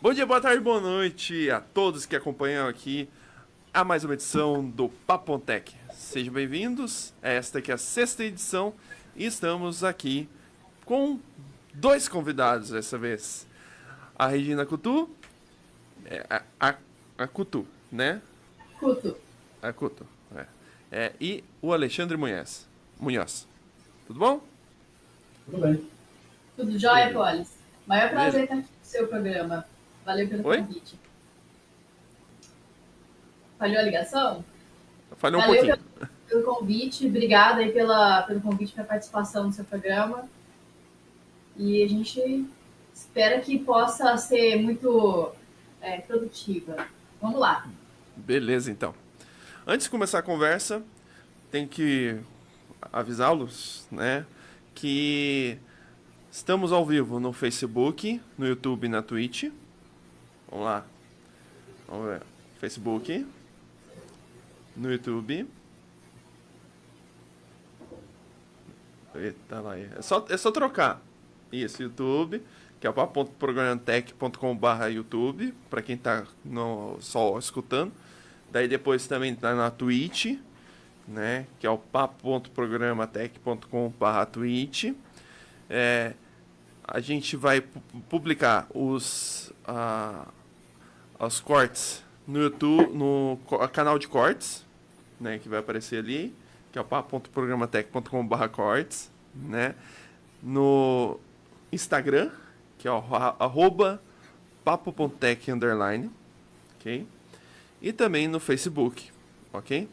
Bom dia, boa tarde, boa noite a todos que acompanham aqui a mais uma edição do Papontec. Sejam bem-vindos, esta aqui é a sexta edição e estamos aqui com dois convidados dessa vez. A Regina Cutu, a Cutu, né? Cuto. A Cutu, e o Alexandre Munhoz. Tudo bom? Tudo bem. Tudo jóia, Polis? Maior prazer Beleza. estar aqui no seu programa. Valeu pelo Oi? convite. Falhou a ligação? Falhou um Valeu pouquinho. pelo convite. Obrigada aí pelo convite para participação no seu programa. E a gente espera que possa ser muito produtiva. Vamos lá. Beleza, então. Antes de começar a conversa, tem que avisá-los, né, que estamos ao vivo no Facebook, no YouTube e na Twitch. Vamos lá. Vamos ver. Facebook, no YouTube. Eita lá. É só trocar. Isso, YouTube, que é o papo.programatech.com/YouTube, para quem tá só escutando. Daí depois também tá na Twitch, né, que é o papo.programatech.com/Twitch. A gente vai publicar os cortes no YouTube, no canal de cortes, né, que vai aparecer ali, que é o papo.programatech.com/cortes, né, no Instagram, que é o @papo.tech_, ok? E também no Facebook, ok?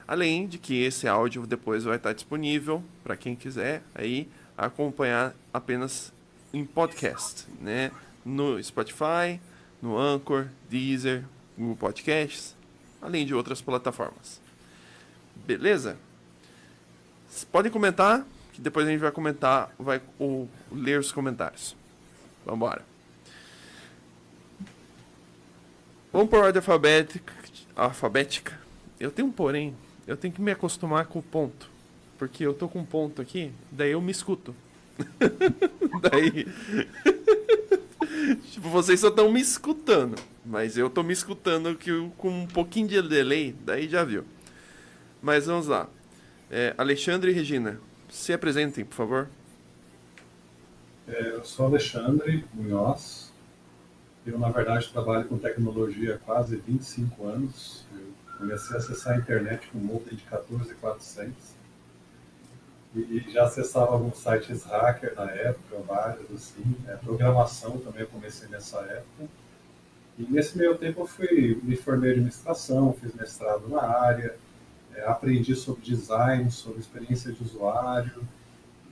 Além de que esse áudio depois vai estar disponível para quem quiser aí acompanhar apenas em podcast, né? No Spotify, no Anchor, Deezer, Google Podcasts, além de outras plataformas. Beleza? Podem comentar, que depois a gente vai comentar, ler os comentários. Vambora. Vamos por ordem alfabética. Eu tenho um porém. Eu tenho que me acostumar com o ponto. Porque eu tô com um ponto aqui, daí eu me escuto. Daí... tipo, vocês só estão me escutando. Mas eu tô me escutando com um pouquinho de delay, daí já viu. Mas vamos lá. Alexandre e Regina, se apresentem, por favor. Eu sou Alexandre Munhoz. Eu, na verdade, trabalho com tecnologia há quase 25 anos. Eu comecei a acessar a internet com um modem de 14.400. E já acessava alguns sites hacker na época, vários assim. Programação também eu comecei nessa época. E nesse meio tempo eu me formei em administração, fiz mestrado na área, aprendi sobre design, sobre experiência de usuário,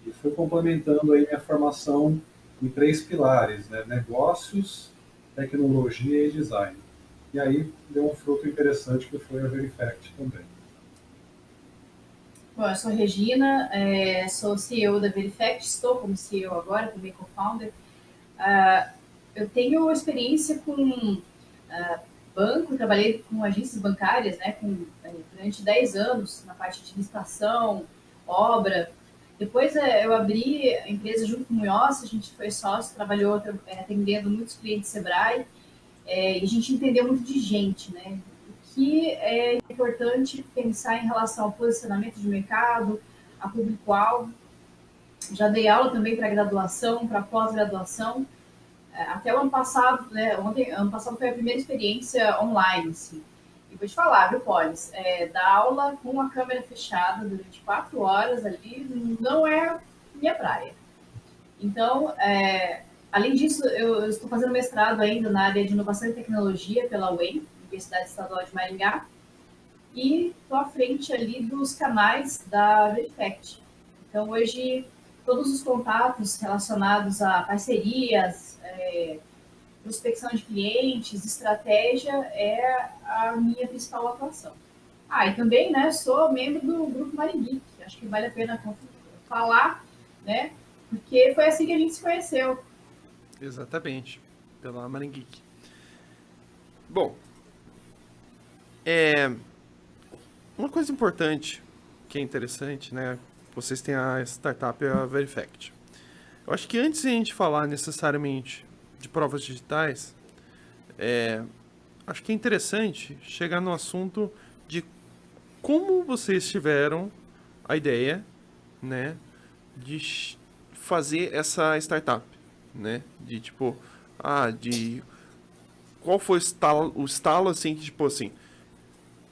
e fui complementando aí minha formação em 3 pilares, né? Negócios, tecnologia e design. E aí deu um fruto interessante que foi a Verifact também. Bom, eu sou a Regina, sou CEO da Verifact, estou como CEO agora, também co-founder. Eu tenho experiência com banco, trabalhei com agências bancárias, né, durante 10 anos na parte de licitação, obra. Depois eu abri a empresa junto com o Munhoz, a gente foi sócio, trabalhou atendendo muitos clientes Sebrae, e a gente entendeu muito de gente, né? O que é importante pensar em relação ao posicionamento de mercado, a público-alvo. Já dei aula também para graduação, para pós-graduação. Até o ano passado, né? Ano passado foi a primeira experiência online, assim. E vou te falar, viu, Polis? Dar aula com a câmera fechada durante 4 horas ali não é minha praia. Então, além disso, eu estou fazendo mestrado ainda na área de inovação e tecnologia pela UEM, Universidade Estadual de Maringá, e estou à frente ali dos canais da Verifact. Então, hoje, todos os contatos relacionados a parcerias, prospecção de clientes, estratégia, é a minha principal atuação. E também, né, sou membro do Grupo Maringui, que acho que vale a pena falar, né, porque foi assim que a gente se conheceu. Exatamente, pela Maringeek. Bom, uma coisa importante, que é interessante, né? Vocês têm a startup e a Verifact. Eu acho que antes de a gente falar necessariamente de provas digitais, acho que é interessante chegar no assunto de como vocês tiveram a ideia, né, de fazer essa startup, né, de tipo, de qual foi o estalo assim que tipo assim,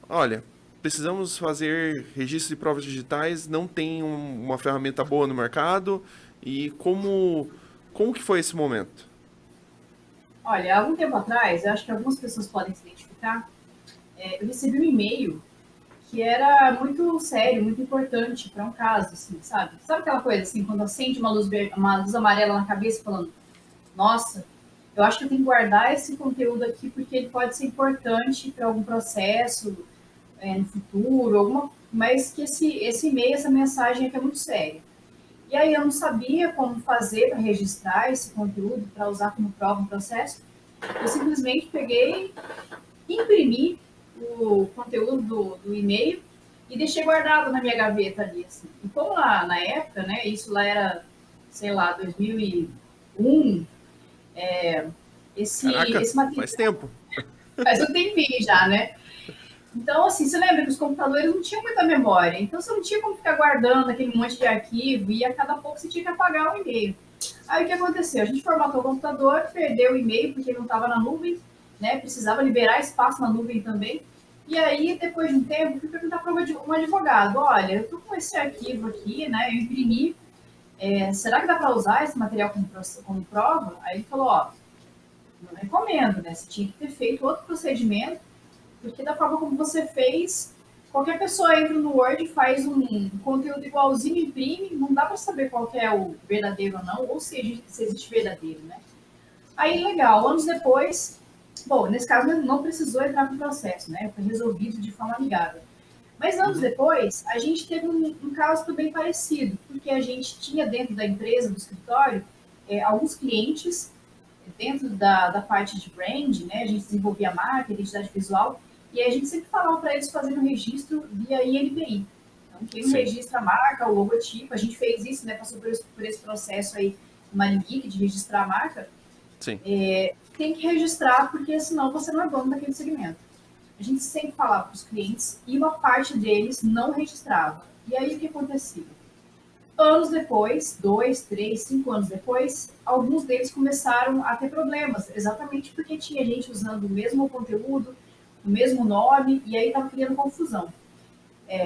olha, precisamos fazer registro de provas digitais, não tem uma ferramenta boa no mercado e como que foi esse momento? Olha, há algum tempo atrás, eu acho que algumas pessoas podem se identificar, eu recebi um e-mail que era muito sério, muito importante para um caso, assim, sabe? Sabe aquela coisa, assim, quando acende uma luz amarela na cabeça falando, nossa, eu acho que eu tenho que guardar esse conteúdo aqui porque ele pode ser importante para algum processo no futuro, mas que esse e-mail, essa mensagem aqui é muito séria. E aí eu não sabia como fazer para registrar esse conteúdo, para usar como prova no processo. Eu simplesmente peguei, imprimi o conteúdo do e-mail e deixei guardado na minha gaveta ali. Assim. E como lá na época, né, isso lá era, sei lá, 2001, Caraca, esse material faz tempo. faz um tempinho já, né? Então, assim, você lembra que os computadores não tinham muita memória, então você não tinha como ficar guardando aquele monte de arquivo e a cada pouco você tinha que apagar o e-mail. Aí o que aconteceu? A gente formatou o computador, perdeu o e-mail porque ele não estava na nuvem, né? Precisava liberar espaço na nuvem também. E aí, depois de um tempo, fui perguntar para um advogado: olha, eu estou com esse arquivo aqui, né? Eu imprimi, será que dá para usar esse material como prova? Aí ele falou: ó, não recomendo, né? Você tinha que ter feito outro procedimento porque da forma como você fez, qualquer pessoa entra no Word, faz um conteúdo igualzinho, imprime, não dá para saber qual que é o verdadeiro ou não, ou se existe verdadeiro, né? Aí, legal, anos depois, bom, nesse caso não precisou entrar no processo, né? Foi resolvido de forma amigável. Mas anos Uhum, depois, a gente teve um caso também parecido, porque a gente tinha dentro da empresa, do escritório, alguns clientes dentro da parte de brand, né? A gente desenvolvia a marca, identidade visual, e aí a gente sempre falava para eles fazerem um registro via INPI. Então, quem não sim, registra a marca, o logotipo, a gente fez isso, né? Passou por esse processo aí no Maringeek de registrar a marca, sim. tem que registrar, porque senão você não é dono daquele segmento. A gente sempre falava para os clientes e uma parte deles não registrava. E aí o que acontecia? Anos depois, 2, 3, 5 anos depois, alguns deles começaram a ter problemas, exatamente porque tinha gente usando o mesmo conteúdo, o mesmo nome, e aí estava criando confusão.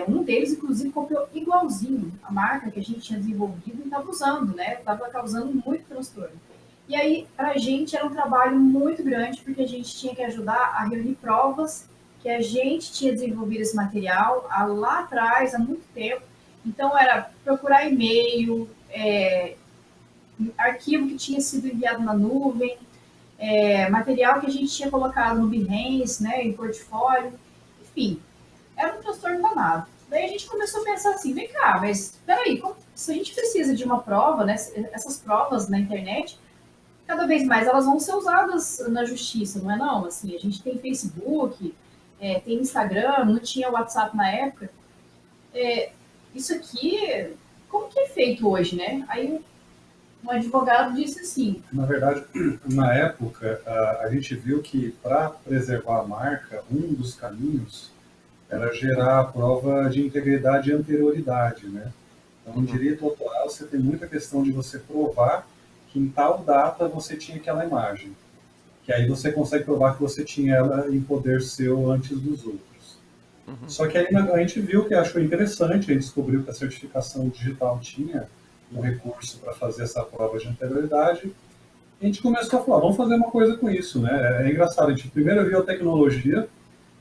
Um deles, inclusive, copiou igualzinho a marca que a gente tinha desenvolvido e estava usando, né? Estava causando muito transtorno. E aí, para a gente, era um trabalho muito grande, porque a gente tinha que ajudar a reunir provas que a gente tinha desenvolvido esse material lá atrás, há muito tempo. Então, era procurar e-mail, arquivo que tinha sido enviado na nuvem, material que a gente tinha colocado no Behance, né, em portfólio, enfim, era um transtorno danado. Daí a gente começou a pensar assim, vem cá, mas peraí, se a gente precisa de uma prova, né, essas provas na internet, cada vez mais elas vão ser usadas na justiça, não é não? Assim, a gente tem Facebook, tem Instagram, não tinha WhatsApp na época. Isso aqui, como que é feito hoje, né? Aí um advogado disse assim, Na verdade, na época, a gente viu que para preservar a marca, um dos caminhos era gerar a prova de integridade e anterioridade, né? Então, no Uhum, direito autoral, você tem muita questão de você provar que em tal data você tinha aquela imagem, que aí você consegue provar que você tinha ela em poder seu antes dos outros. uhum, Só que aí a gente viu que achou interessante, a gente descobriu que a certificação digital tinha um recurso para fazer essa prova de anterioridade, e a gente começou a falar, vamos fazer uma coisa com isso, né? É engraçado, a gente primeiro viu a tecnologia,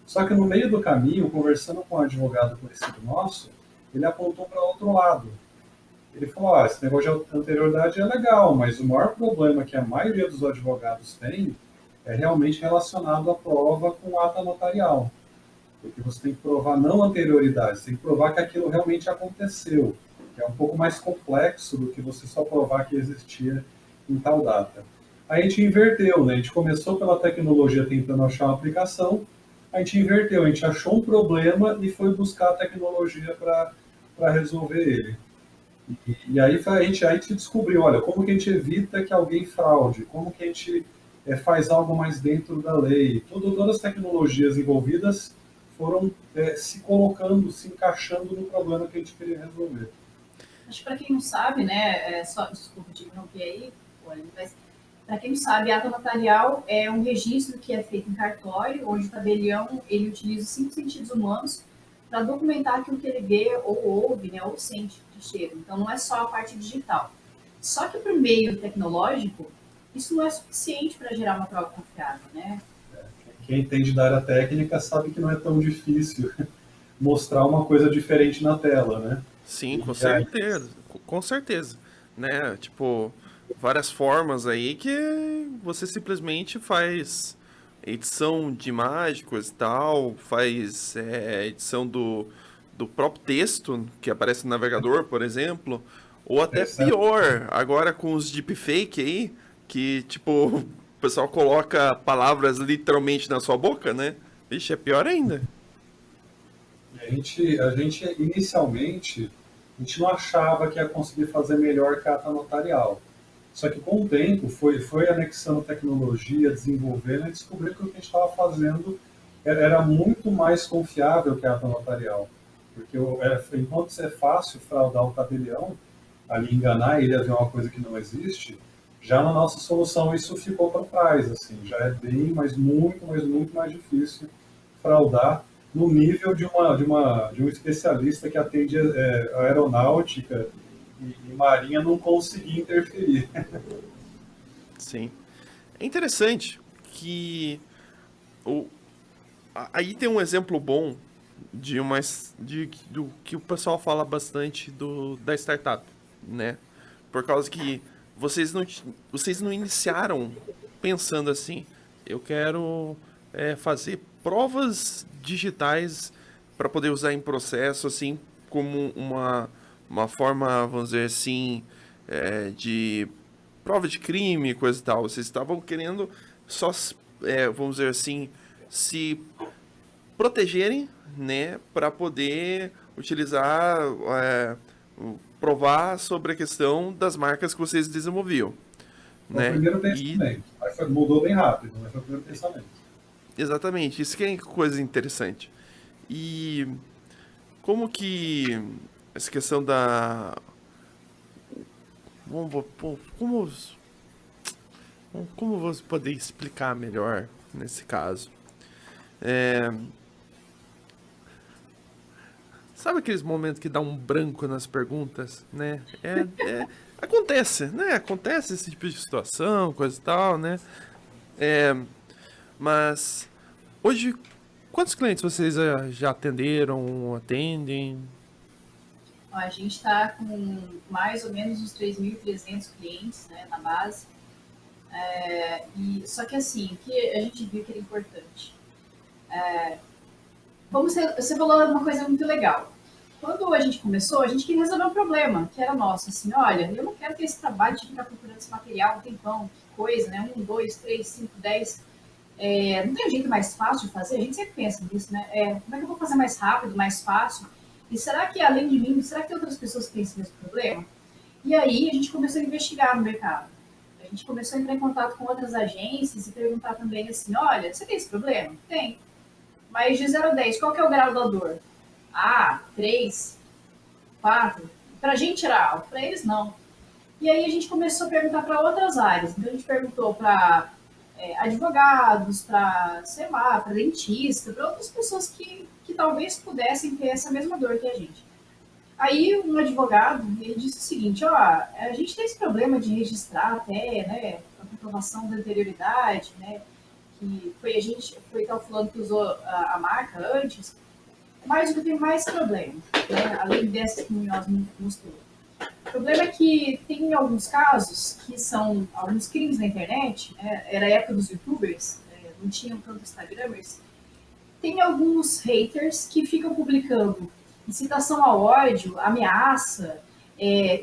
só que no meio do caminho, conversando com um advogado conhecido nosso, ele apontou para outro lado. Ele falou, esse negócio de anterioridade é legal, mas o maior problema que a maioria dos advogados tem é realmente relacionado à prova com ata notarial. Porque você tem que provar não anterioridade, você tem que provar que aquilo realmente aconteceu. Que é um pouco mais complexo do que você só provar que existia em tal data. Aí a gente inverteu, né? A gente começou pela tecnologia tentando achar uma aplicação, a gente inverteu, a gente achou um problema e foi buscar a tecnologia para resolver ele. E aí a gente descobriu, olha, como que a gente evita que alguém fraude, como que a gente faz algo mais dentro da lei. Todas as tecnologias envolvidas foram se colocando, se encaixando no problema que a gente queria resolver. Acho que para quem não sabe, né, desculpa te interromper aí, mas para quem não sabe, ata notarial é um registro que é feito em cartório, onde o tabelião ele utiliza os 5 sentidos humanos para documentar aquilo que ele vê ou ouve, né, ou sente de cheiro. Então não é só a parte digital. Só que para o meio tecnológico, isso não é suficiente para gerar uma prova confiável, né? Quem entende da área técnica sabe que não é tão difícil mostrar uma coisa diferente na tela, né? Sim, com certeza, com certeza, né? Tipo, várias formas aí que você simplesmente faz edição de imagem, coisa e tal, faz edição do próprio texto que aparece no navegador, por exemplo, ou até pior, agora com os deepfake aí, que tipo, o pessoal coloca palavras literalmente na sua boca, né? Vixe, é pior ainda. A gente inicialmente, a gente não achava que ia conseguir fazer melhor que a ata notarial. Só que com o tempo foi anexando tecnologia, desenvolvendo e descobriu que o que a gente estava fazendo era muito mais confiável que a ata notarial. Porque enquanto é fácil fraudar o tabelião, ali enganar ele a ver uma coisa que não existe, já na nossa solução isso ficou para trás, assim, já é bem, mas muito mais difícil fraudar no nível de um especialista que atende aeronáutica e marinha não conseguir interferir. Sim. É interessante que o, aí tem um exemplo bom do que o pessoal fala bastante da startup, né? Por causa que vocês não iniciaram pensando assim, eu quero fazer provas digitais para poder usar em processo, assim, como uma forma, vamos dizer assim, de prova de crime, coisa e tal. Vocês estavam querendo só, vamos dizer assim, se protegerem, né, para poder utilizar, provar sobre a questão das marcas que vocês desenvolviam, Foi o né? primeiro E pensamento. Aí mudou bem rápido, mas foi o primeiro pensamento. exatamente, isso que é coisa interessante. E como que essa questão da como como você poder explicar melhor nesse caso? É, sabe aqueles momentos que dá um branco nas perguntas, né? Acontece, né? Acontece esse tipo de situação, coisa e tal, né? É, mas hoje, quantos clientes vocês já atenderam, atendem? Ó, a gente está com mais ou menos uns 3.300 clientes, né, na base. Só que assim, o que a gente viu que era importante. Como você falou uma coisa muito legal. Quando a gente começou, a gente queria resolver um problema, que era nosso. Assim, olha, eu não quero ter esse trabalho de ficar procurando esse material um tempão, que coisa, né? 1, 2, 3, 5, 10. Não tem um jeito mais fácil de fazer? A gente sempre pensa nisso, né? Como é que eu vou fazer mais rápido, mais fácil? E será que, além de mim, será que tem outras pessoas que têm esse mesmo problema? E aí a gente começou a investigar no mercado. A gente começou a entrar em contato com outras agências e perguntar também assim, olha, você tem esse problema? Tem. Mas de 0 a 10, qual que é o grau da dor? 3, 4. Para a gente era alto, para eles não. E aí a gente começou a perguntar para outras áreas. Então a gente perguntou para advogados, para, sei lá, para dentista, para outras pessoas que talvez pudessem ter essa mesma dor que a gente. Aí um advogado, ele disse o seguinte, a gente tem esse problema de registrar até, né, a comprovação da anterioridade, né, que foi tal fulano que usou a marca antes, mas eu tenho mais problema, né, além dessas que nós mostrou. O problema é que tem alguns casos que são alguns crimes na internet, né, era a época dos youtubers, não tinham tanto instagramers, tem alguns haters que ficam publicando incitação ao ódio, ameaça,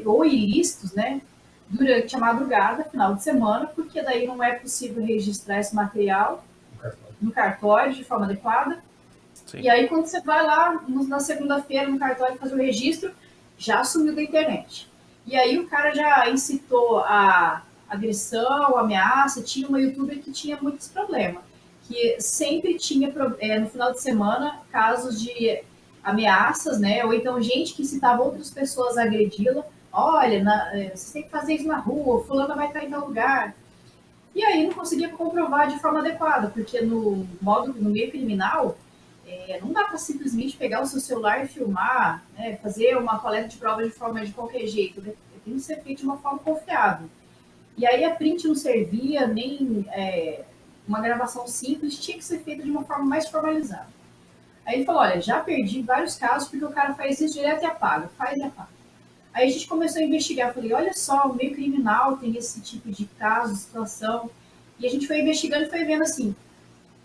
ou ilícitos, né, durante a madrugada, final de semana, porque daí não é possível registrar esse material no cartório de forma adequada. Sim. E aí, quando você vai lá na segunda-feira no cartório fazer o registro, já sumiu da internet. E aí o cara já incitou a agressão, ameaça. Tinha uma youtuber que tinha muitos problemas, que sempre tinha, no final de semana, casos de ameaças, né? Ou então gente que incitava outras pessoas a agredi-la. Olha, você tem que fazer isso na rua, fulano vai estar em tal lugar. E aí não conseguia comprovar de forma adequada, porque no meio criminal, não dá para simplesmente pegar o seu celular e filmar, né, fazer uma coleta de prova de qualquer jeito. Né? Tem que ser feito de uma forma confiável. E aí a print não servia, nem uma gravação simples, tinha que ser feita de uma forma mais formalizada. Aí ele falou, olha, já perdi vários casos porque o cara faz isso direto e apaga, faz e apaga. Aí a gente começou a investigar, falei, olha só, o meio criminal tem esse tipo de caso, situação. E a gente foi investigando e foi vendo assim,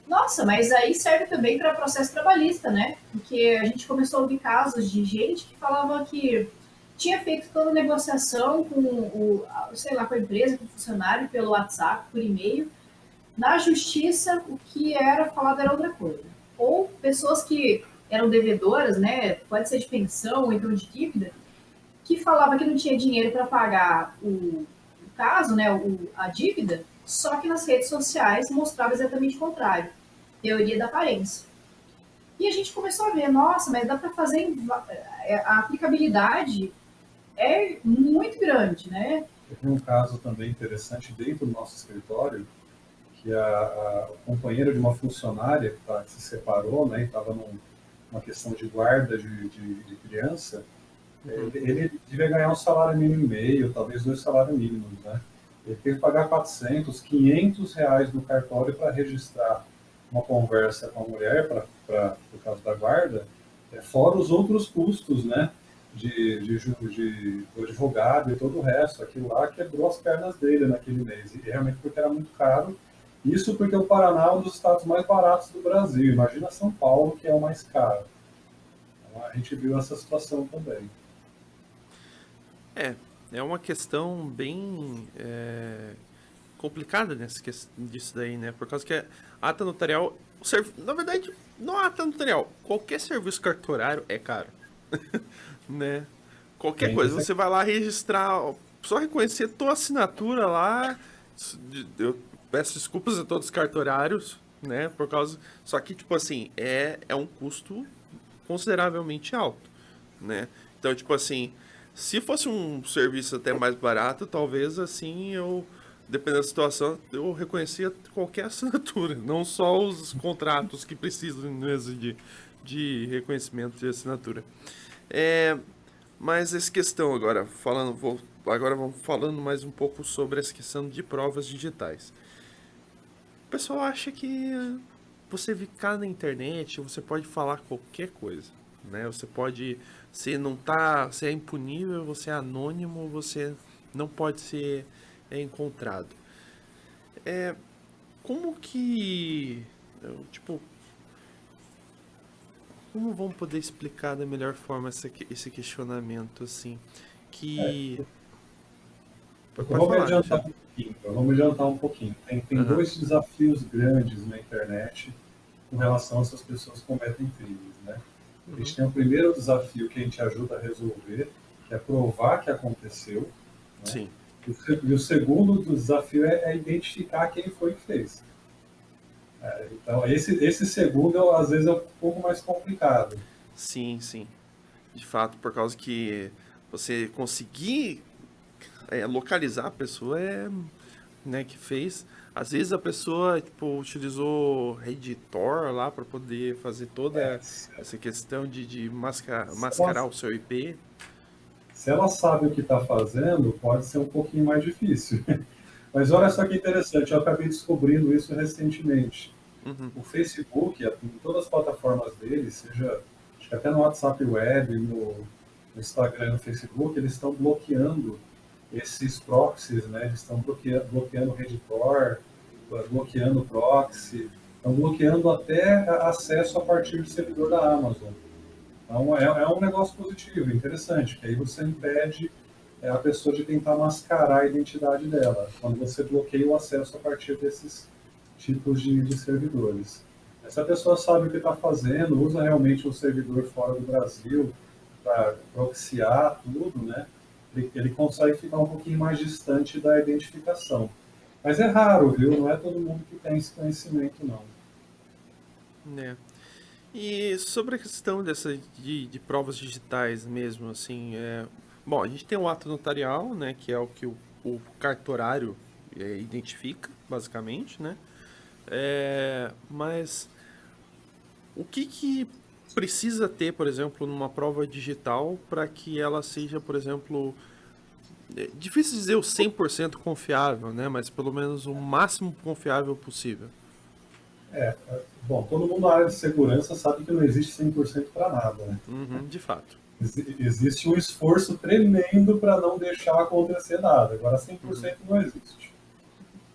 nossa, mas aí serve também para processo trabalhista, né? Porque a gente começou a ouvir casos de gente que falava que tinha feito toda a negociação sei lá, com a empresa, com o funcionário, pelo WhatsApp, por e-mail. Na justiça, o que era falado era outra coisa. Ou pessoas que eram devedoras, né? Pode ser de pensão ou então de dívida, que falava que não tinha dinheiro para pagar o caso, né, a dívida, só que nas redes sociais mostrava exatamente o contrário, teoria da aparência. E a gente começou a ver, nossa, mas dá para fazer, a aplicabilidade é muito grande, né? Eu tenho um caso também interessante dentro do nosso escritório, que a companheira de uma funcionária que se separou, né, e estava numa questão de guarda de criança. Ele devia ganhar um salário mínimo e meio, talvez 2 salários mínimos, né? Ele teve que pagar 400, 500 reais no cartório para registrar uma conversa com a mulher, por causa da guarda, fora os outros custos, né? Do advogado e todo o resto. Aquilo lá quebrou as pernas dele naquele mês, e realmente porque era muito caro. Isso porque o Paraná é um dos estados mais baratos do Brasil. Imagina São Paulo, que é o mais caro. Então, a gente viu essa situação também. É uma questão bem complicada disso daí, né? Por causa que a ata notarial, na verdade, não a ata notarial, qualquer serviço cartorário é caro, né? Qualquer coisa, você vai lá registrar, só reconhecer tua assinatura lá, eu peço desculpas a todos os cartorários, né? Por causa, só que, tipo assim, é um custo consideravelmente alto, né? Então, tipo assim, se fosse um serviço até mais barato, talvez assim dependendo da situação, eu reconhecia qualquer assinatura, não só os contratos que precisam mesmo de reconhecimento de assinatura. Mas essa questão agora, agora vamos falando mais um pouco sobre essa questão de provas digitais. O pessoal acha que você ficar na internet, você pode falar qualquer coisa, né? Você é impunível, você é anônimo, você não pode ser encontrado. Como que, tipo, como vamos poder explicar da melhor forma esse questionamento, assim, que... Vamos adiantar um pouquinho. Tem dois desafios grandes na internet com relação a essas pessoas que cometem crimes, né? A gente tem o primeiro desafio que a gente ajuda a resolver, que é provar que aconteceu. Né? Sim. E o segundo desafio é identificar quem foi que fez. Então, esse segundo, às vezes, é um pouco mais complicado. Sim, sim. De fato, por causa que você conseguir localizar a pessoa né, que fez. Às vezes a pessoa tipo, utilizou Redditor lá para poder fazer toda essa questão de mascarar o seu IP. Se ela sabe o que está fazendo, pode ser um pouquinho mais difícil. Mas olha só que interessante, eu acabei descobrindo isso recentemente. O Facebook, em todas as plataformas dele, seja acho que até no WhatsApp Web, no Instagram, no Facebook, eles estão bloqueando esses proxies, né? Eles estão bloqueando o Redditor, bloqueando o proxy, estão bloqueando até acesso a partir do servidor da Amazon. Então é um negócio positivo, interessante, que aí você impede a pessoa de tentar mascarar a identidade dela, quando você bloqueia o acesso a partir desses tipos de servidores. Se a pessoa sabe o que está fazendo, usa realmente um servidor fora do Brasil para proxiar tudo, né? ele consegue ficar um pouquinho mais distante da identificação. Mas é raro, viu? Não é todo mundo que tem esse conhecimento, não. Né? E sobre a questão de provas digitais mesmo, assim, bom, a gente tem o ato notarial, né, que é o que o cartorário identifica, basicamente, né? Mas o que precisa ter, por exemplo, numa prova digital para que ela seja, por exemplo, difícil dizer o 100% confiável, né? Mas pelo menos o máximo confiável possível. Bom, todo mundo na área de segurança sabe que não existe 100% para nada, né? Uhum, de fato. Existe um esforço tremendo para não deixar acontecer nada. Agora, Uhum. 100% não existe.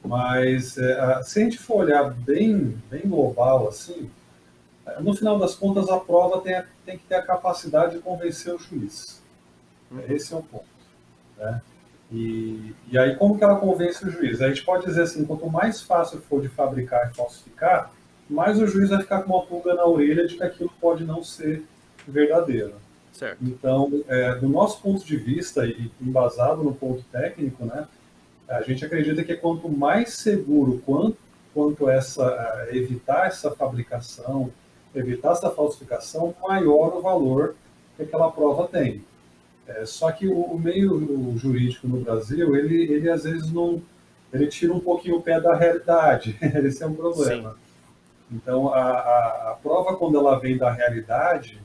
Mas se a gente for olhar bem, bem global, assim, no final das contas, a prova tem que ter a capacidade de convencer o juiz. Uhum. Esse é o ponto. Né? E aí, como que ela convence o juiz? A gente pode dizer assim, quanto mais fácil for de fabricar e falsificar, mais o juiz vai ficar com uma pulga na orelha de que aquilo pode não ser verdadeiro. Certo. Então, do nosso ponto de vista, e embasado no ponto técnico, né, a gente acredita que quanto mais seguro quanto evitar essa fabricação, evitar essa falsificação, maior o valor que aquela prova tem. Só que o meio jurídico no Brasil, ele às vezes não, ele tira um pouquinho o pé da realidade. Esse é um Sim. problema. Então, a prova, quando ela vem da realidade,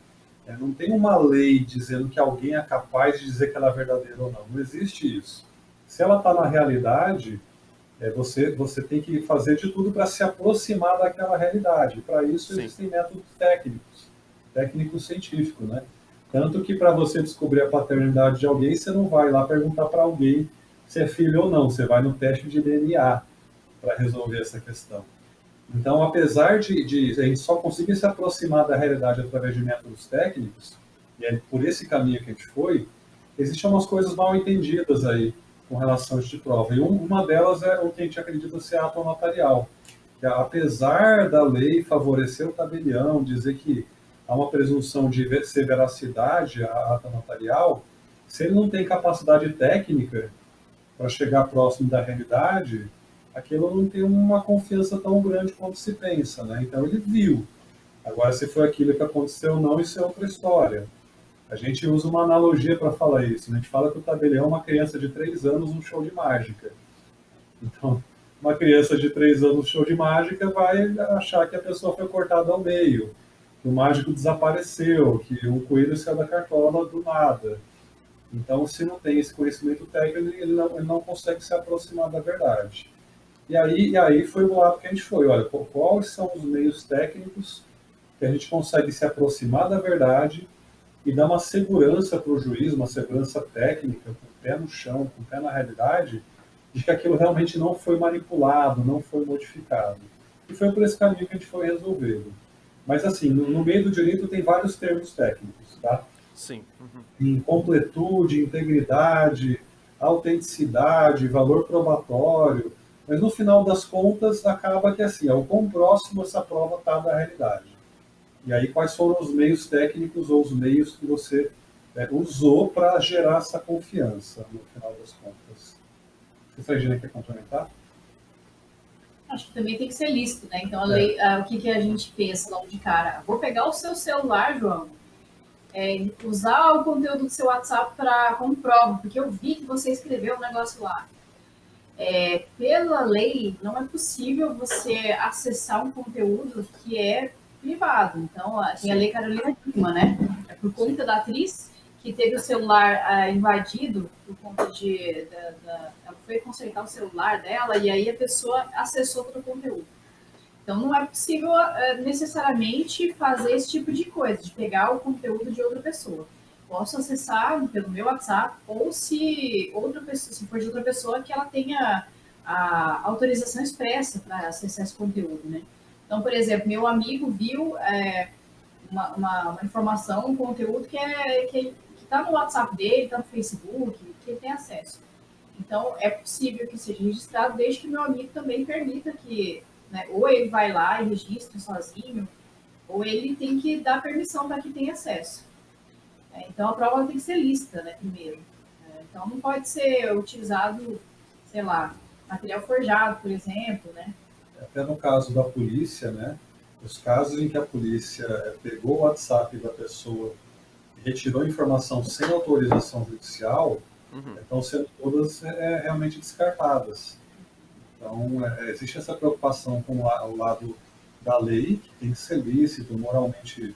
não tem uma lei dizendo que alguém é capaz de dizer que ela é verdadeira ou não. Não existe isso. Se ela está na realidade, você tem que fazer de tudo para se aproximar daquela realidade. Para isso, Sim. existem métodos técnicos científicos, né? Tanto que para você descobrir a paternidade de alguém, você não vai lá perguntar para alguém se é filho ou não. Você vai no teste de DNA para resolver essa questão. Então, apesar de a gente só conseguir se aproximar da realidade através de métodos técnicos, e é por esse caminho que a gente foi, existem umas coisas mal entendidas aí com relação a este prova. E uma delas é o que a gente acredita ser a ato notarial, que apesar da lei favorecer o tabelião, dizer que há uma presunção de ser veracidade a ata notarial, se ele não tem capacidade técnica para chegar próximo da realidade, aquilo não tem uma confiança tão grande quanto se pensa, né? Então ele viu. Agora, se foi aquilo que aconteceu ou não, isso é outra história. A gente usa uma analogia para falar isso. A gente fala que o tabelião é uma criança de 3 anos num show de mágica. Então, uma criança de 3 anos no show de mágica vai achar que a pessoa foi cortada ao meio, que o mágico desapareceu, que o coelho saiu da cartola do nada. Então, se não tem esse conhecimento técnico, ele não consegue se aproximar da verdade. E aí foi o lado que a gente foi. Olha, quais são os meios técnicos que a gente consegue se aproximar da verdade e dar uma segurança para o juiz, uma segurança técnica, com o pé no chão, com o pé na realidade, de que aquilo realmente não foi manipulado, não foi modificado. E foi por esse caminho que a gente foi resolvendo. Mas, assim, no meio do direito tem vários termos técnicos, tá? Sim. Uhum. Em completude, integridade, autenticidade, valor probatório, mas no final das contas acaba que assim, o quão próximo essa prova está da realidade. E aí quais foram os meios técnicos ou os meios que você usou para gerar essa confiança no final das contas. Você, Regina, quer complementar? Acho que também tem que ser lícito, né? Então, a lei, o que a gente pensa logo de cara? Vou pegar o seu celular, João, usar o conteúdo do seu WhatsApp como prova, porque eu vi que você escreveu um negócio lá. Pela lei, não é possível você acessar um conteúdo que é privado. Então, tem a lei Carolina Dickmann, né? É por conta da atriz que teve o celular invadido por conta ela foi consertar o celular dela e aí a pessoa acessou todo o conteúdo. Então, não é possível necessariamente fazer esse tipo de coisa, de pegar o conteúdo de outra pessoa. Posso acessar pelo meu WhatsApp, ou se for de outra pessoa, que ela tenha a autorização expressa para acessar esse conteúdo, né? Então, por exemplo, meu amigo viu uma informação, um conteúdo que está no WhatsApp dele, está no Facebook, que ele tem acesso. Então, é possível que seja registrado, desde que meu amigo também permita que, né, ou ele vai lá e registra sozinho, ou ele tem que dar permissão para que tenha acesso. Então, a prova tem que ser lícita, né, primeiro. Então, não pode ser utilizado, sei lá, material forjado, por exemplo, né? Até no caso da polícia, né? Os casos em que a polícia pegou o WhatsApp da pessoa e retirou a informação sem autorização judicial, Uhum. estão sendo todas realmente descartadas. Então, existe essa preocupação com o lado da lei, que tem que ser lícito, moralmente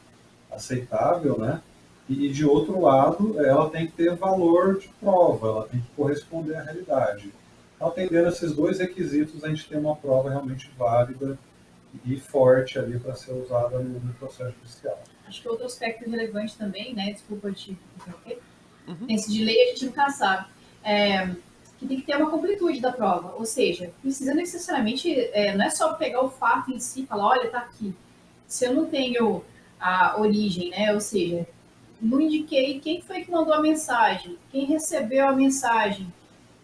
aceitável, né? E, de outro lado, ela tem que ter valor de prova, ela tem que corresponder à realidade. Então, atendendo esses dois requisitos, a gente tem uma prova realmente válida e forte ali para ser usada no processo judicial. Acho que outro aspecto relevante também, né? Desculpa te interromper. Uhum. Esse de lei a gente nunca sabe. Que tem que ter uma completude da prova, ou seja, precisa necessariamente, não é só pegar o fato em si e falar, olha, tá aqui. Se eu não tenho a origem, né? Ou seja, não indiquei quem foi que mandou a mensagem, quem recebeu a mensagem,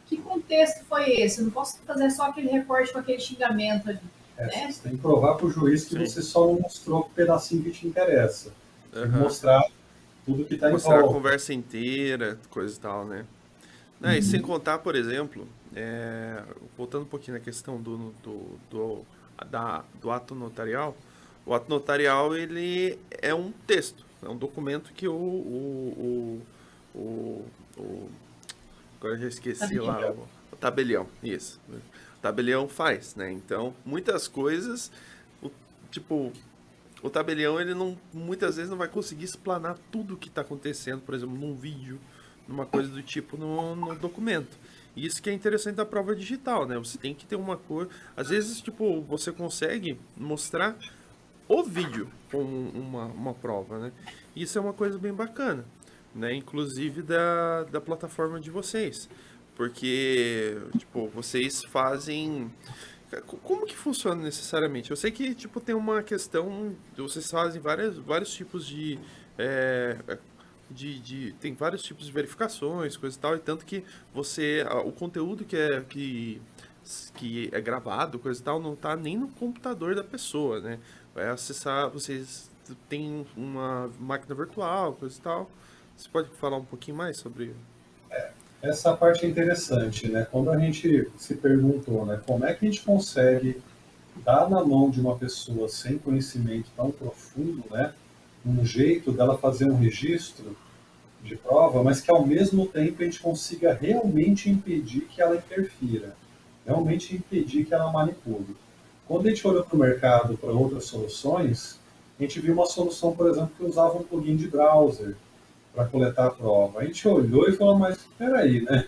que contexto foi esse? Eu não posso fazer só aquele recorte com aquele xingamento ali, né? Você tem que provar para o juiz que Sim. você só não mostrou o pedacinho que te interessa. Tem que Aham. mostrar tudo que está em Mostrar a volta. conversa inteira, coisa e tal, né? E sem contar, por exemplo, voltando um pouquinho na questão do ato notarial, o ato notarial ele é um texto, é um documento que agora eu já esqueci lá, o tabelião, isso, o tabelião faz, né? Então, muitas coisas, tipo, o tabelião ele não, muitas vezes não vai conseguir explanar tudo o que está acontecendo, por exemplo, num vídeo, numa coisa do tipo no documento. E isso que é interessante da prova digital, né? Você tem que ter uma coisa. Às vezes, tipo, você consegue mostrar o vídeo com uma prova, né? Isso é uma coisa bem bacana, né? Inclusive da plataforma de vocês. Porque, tipo, vocês fazem. Como que funciona necessariamente? Eu sei que, tipo, tem uma questão. Vocês fazem vários tipos é, tem vários tipos de verificações, coisa e tal, e tanto que o conteúdo que é gravado, coisa e tal, não tá nem no computador da pessoa, né? Vai acessar, vocês têm uma máquina virtual, coisa e tal. Você pode falar um pouquinho mais sobre... Essa parte é interessante, né? Quando a gente se perguntou, né, como é que a gente consegue dar na mão de uma pessoa sem conhecimento tão profundo, né, um jeito dela fazer um registro de prova, mas que ao mesmo tempo a gente consiga realmente impedir que ela interfira, realmente impedir que ela manipule. Quando a gente olhou para o mercado para outras soluções, a gente viu uma solução, por exemplo, que usava um plugin de browser para coletar a prova. A gente olhou e falou, mas espera aí, né?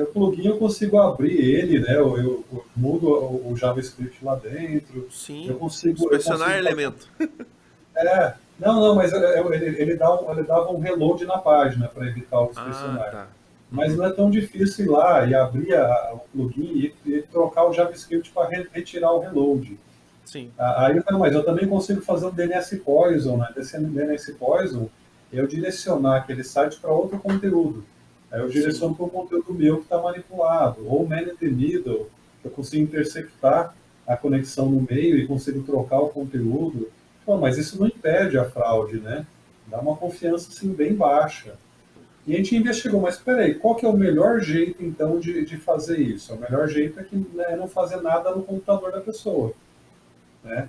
O plugin eu consigo abrir ele, né? Eu mudo o JavaScript lá dentro, Sim, eu consigo inspecionar elemento. Não, mas ele dava um reload na página para evitar o inspecionar. Tá. Mas não é tão difícil ir lá e abrir o plugin e trocar o JavaScript para retirar o reload. Sim. Aí eu falei, mas eu também consigo fazer um DNS Poison, né? Desse DNS Poison, eu direcionar aquele site para outro conteúdo. Aí eu direciono para um conteúdo meu que está manipulado. Ou Man in the Middle, eu consigo interceptar a conexão no meio e consigo trocar o conteúdo. Pô, mas isso não impede a fraude, né? Dá uma confiança assim, bem baixa. E a gente investigou, mas peraí, qual que é o melhor jeito então de fazer isso? O melhor jeito é não fazer nada no computador da pessoa, né?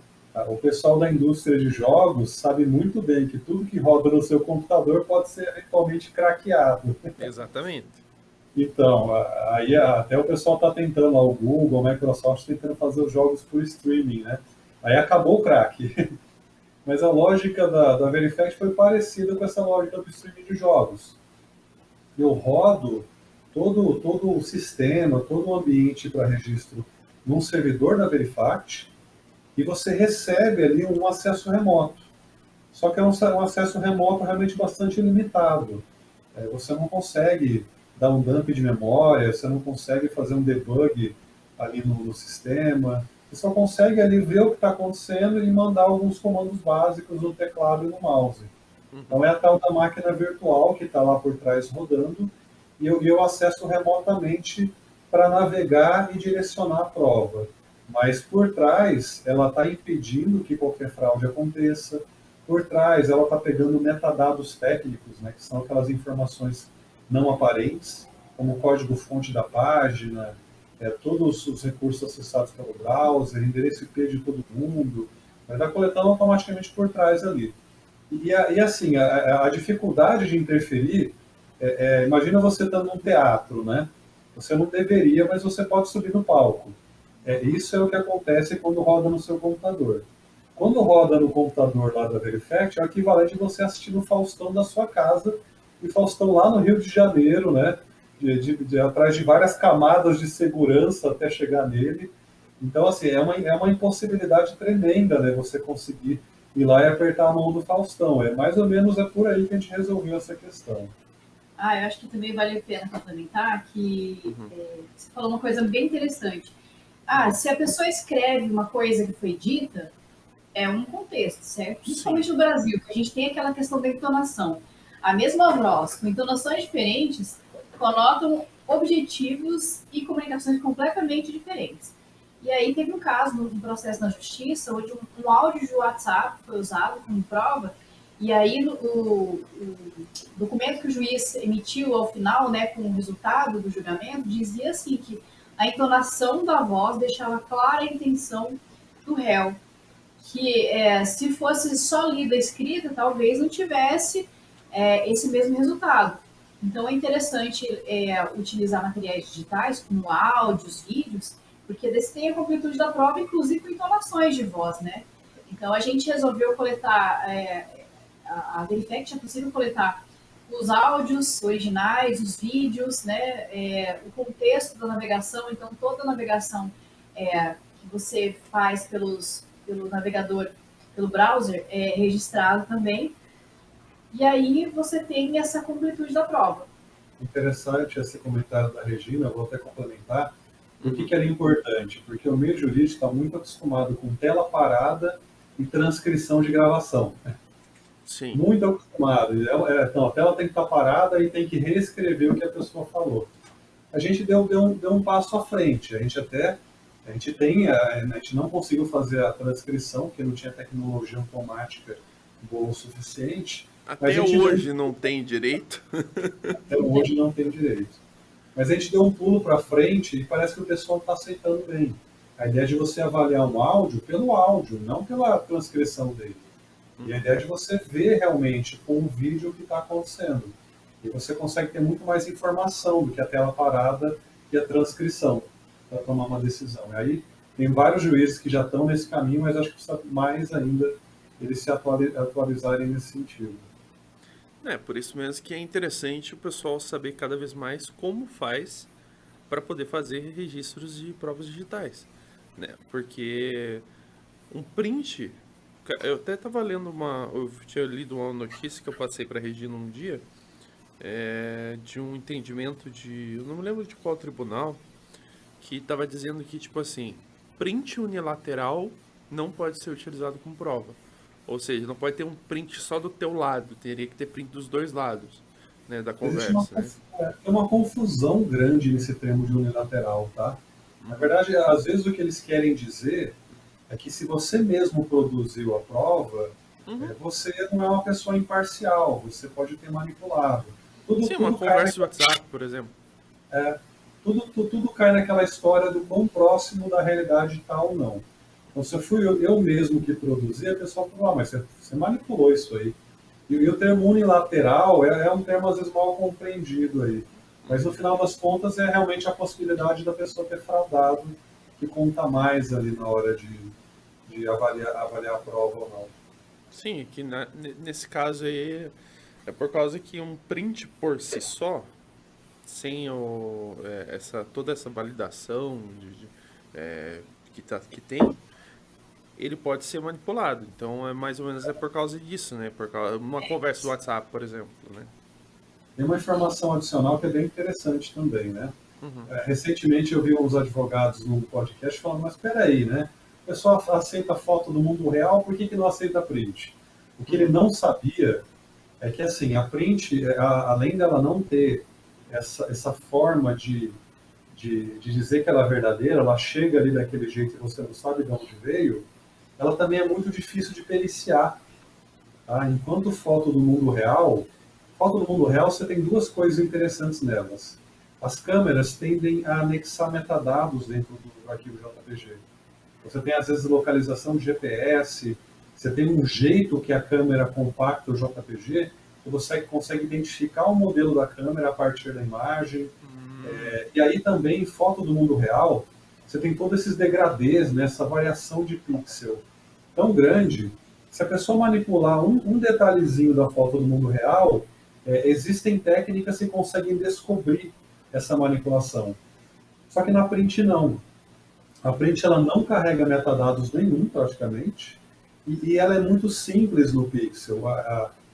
O pessoal da indústria de jogos sabe muito bem que tudo que roda no seu computador pode ser eventualmente craqueado. Exatamente. Então, aí até o pessoal está tentando, o Google, a Microsoft tentando fazer os jogos por streaming, né? Aí acabou o crack. Mas a lógica da Verifact foi parecida com essa lógica do streaming de jogos. Eu rodo todo o sistema, todo o ambiente para registro num servidor da Verifact, e você recebe ali um acesso remoto. Só que é um acesso remoto realmente bastante limitado. Você não consegue dar um dump de memória, você não consegue fazer um debug ali no sistema, você só consegue ali ver o que está acontecendo e mandar alguns comandos básicos no teclado e no mouse. Então é a tal da máquina virtual que está lá por trás rodando, e eu acesso remotamente para navegar e direcionar a prova. Mas por trás, ela está impedindo que qualquer fraude aconteça. Por trás, ela está pegando metadados técnicos, né, que são aquelas informações não aparentes, como o código-fonte da página, todos os recursos acessados pelo browser, endereço IP de todo mundo, vai coletando automaticamente por trás ali. E assim, a dificuldade de interferir, imagina você estando num teatro, né? Você não deveria, mas você pode subir no palco. Isso é o que acontece quando roda no seu computador. Quando roda no computador lá da Verifact, é o equivalente a você assistir no Faustão da sua casa, e Faustão lá no Rio de Janeiro, né? Atrás de várias camadas de segurança até chegar nele. Então, assim, é uma impossibilidade tremenda, né? Você conseguir ir lá e apertar a mão do Faustão. Mais ou menos por aí que a gente resolveu essa questão. Eu acho que também vale a pena complementar que você falou uma coisa bem interessante. Se a pessoa escreve uma coisa que foi dita, é um contexto, certo? Principalmente no Brasil, que a gente tem aquela questão da entonação. A mesma voz, com entonações diferentes, conotam objetivos e comunicações completamente diferentes. E aí teve um caso, um processo na justiça, onde um áudio de WhatsApp foi usado como prova, e aí o documento que o juiz emitiu ao final, né, com o resultado do julgamento, dizia assim que a entonação da voz deixava clara a intenção do réu, que se fosse só lida escrita, talvez não tivesse esse mesmo resultado. Então é interessante utilizar materiais digitais, como áudios, vídeos, porque eles têm a completude da prova, inclusive com entonações de voz, né? Então a gente resolveu coletar, a Verifact é possível coletar os áudios originais, os vídeos, né? O contexto da navegação, então toda a navegação que você faz pelo navegador, pelo browser, é registrado também. E aí você tem essa completude da prova. Interessante esse comentário da Regina, eu vou até complementar. Por que era importante? Porque o meio jurídico está muito acostumado com tela parada e transcrição de gravação. Sim. Muito acostumado. Então, a tela tem que estar parada e tem que reescrever o que a pessoa falou. A gente deu um passo à frente. A gente não conseguiu fazer a transcrição, porque não tinha tecnologia automática boa o suficiente. Até hoje não tem direito. Até hoje não tem direito. Mas a gente deu um pulo para frente e parece que o pessoal está aceitando bem. A ideia de você avaliar um áudio pelo áudio, não pela transcrição dele. E a ideia de você ver realmente com o vídeo o que está acontecendo. E você consegue ter muito mais informação do que a tela parada e a transcrição para tomar uma decisão. E aí tem vários juízes que já estão nesse caminho, mas acho que precisa mais ainda eles se atualizarem nesse sentido. Por isso mesmo que é interessante o pessoal saber cada vez mais como faz para poder fazer registros de provas digitais, né? Porque um print, eu até estava lendo eu tinha lido uma notícia que eu passei para a Regina um dia, de um entendimento eu não me lembro de qual tribunal, que estava dizendo que, tipo assim, print unilateral não pode ser utilizado como prova. Ou seja, não pode ter um print só do teu lado, teria que ter print dos dois lados, né, da conversa. Tem uma confusão grande nesse termo de unilateral, tá? Na verdade, às vezes o que eles querem dizer é que se você mesmo produziu a prova, você não é uma pessoa imparcial, você pode ter manipulado. Sim, uma conversa de WhatsApp, por exemplo. Tudo cai naquela história do quão próximo da realidade está ou não. Então, se fui eu mesmo que produzi, a pessoa falou, mas você manipulou isso aí. E o termo unilateral é um termo, às vezes, mal compreendido aí. Mas, no final das contas, é realmente a possibilidade da pessoa ter fraudado, que conta mais ali na hora de avaliar a prova ou não. Sim, que nesse caso aí, é por causa que um print por si só, sem toda essa validação que tem, ele pode ser manipulado. Então, mais ou menos por causa disso, né? Por causa uma conversa do WhatsApp, por exemplo, né? Tem uma informação adicional que é bem interessante também, né? Recentemente eu vi uns advogados num podcast falando, mas espera aí, né? O pessoal aceita foto do mundo real, por que não aceita print? O que ele não sabia é que, assim, a print, além dela não ter essa forma de dizer que ela é verdadeira, ela chega ali daquele jeito e você não sabe de onde veio, ela também é muito difícil de periciar. Tá? Enquanto foto do mundo real, foto do mundo real, você tem duas coisas interessantes nelas. As câmeras tendem a anexar metadados dentro do arquivo JPG. Você tem, às vezes, localização de GPS, você tem um jeito que a câmera compacta o JPG, que você consegue identificar o modelo da câmera a partir da imagem. E aí também, em foto do mundo real, você tem todos esses degradês, né, essa variação de pixel tão grande, se a pessoa manipular um detalhezinho da foto do mundo real, existem técnicas que conseguem descobrir essa manipulação. Só que na print não. A print ela não carrega metadados nenhum, praticamente, e ela é muito simples no pixel.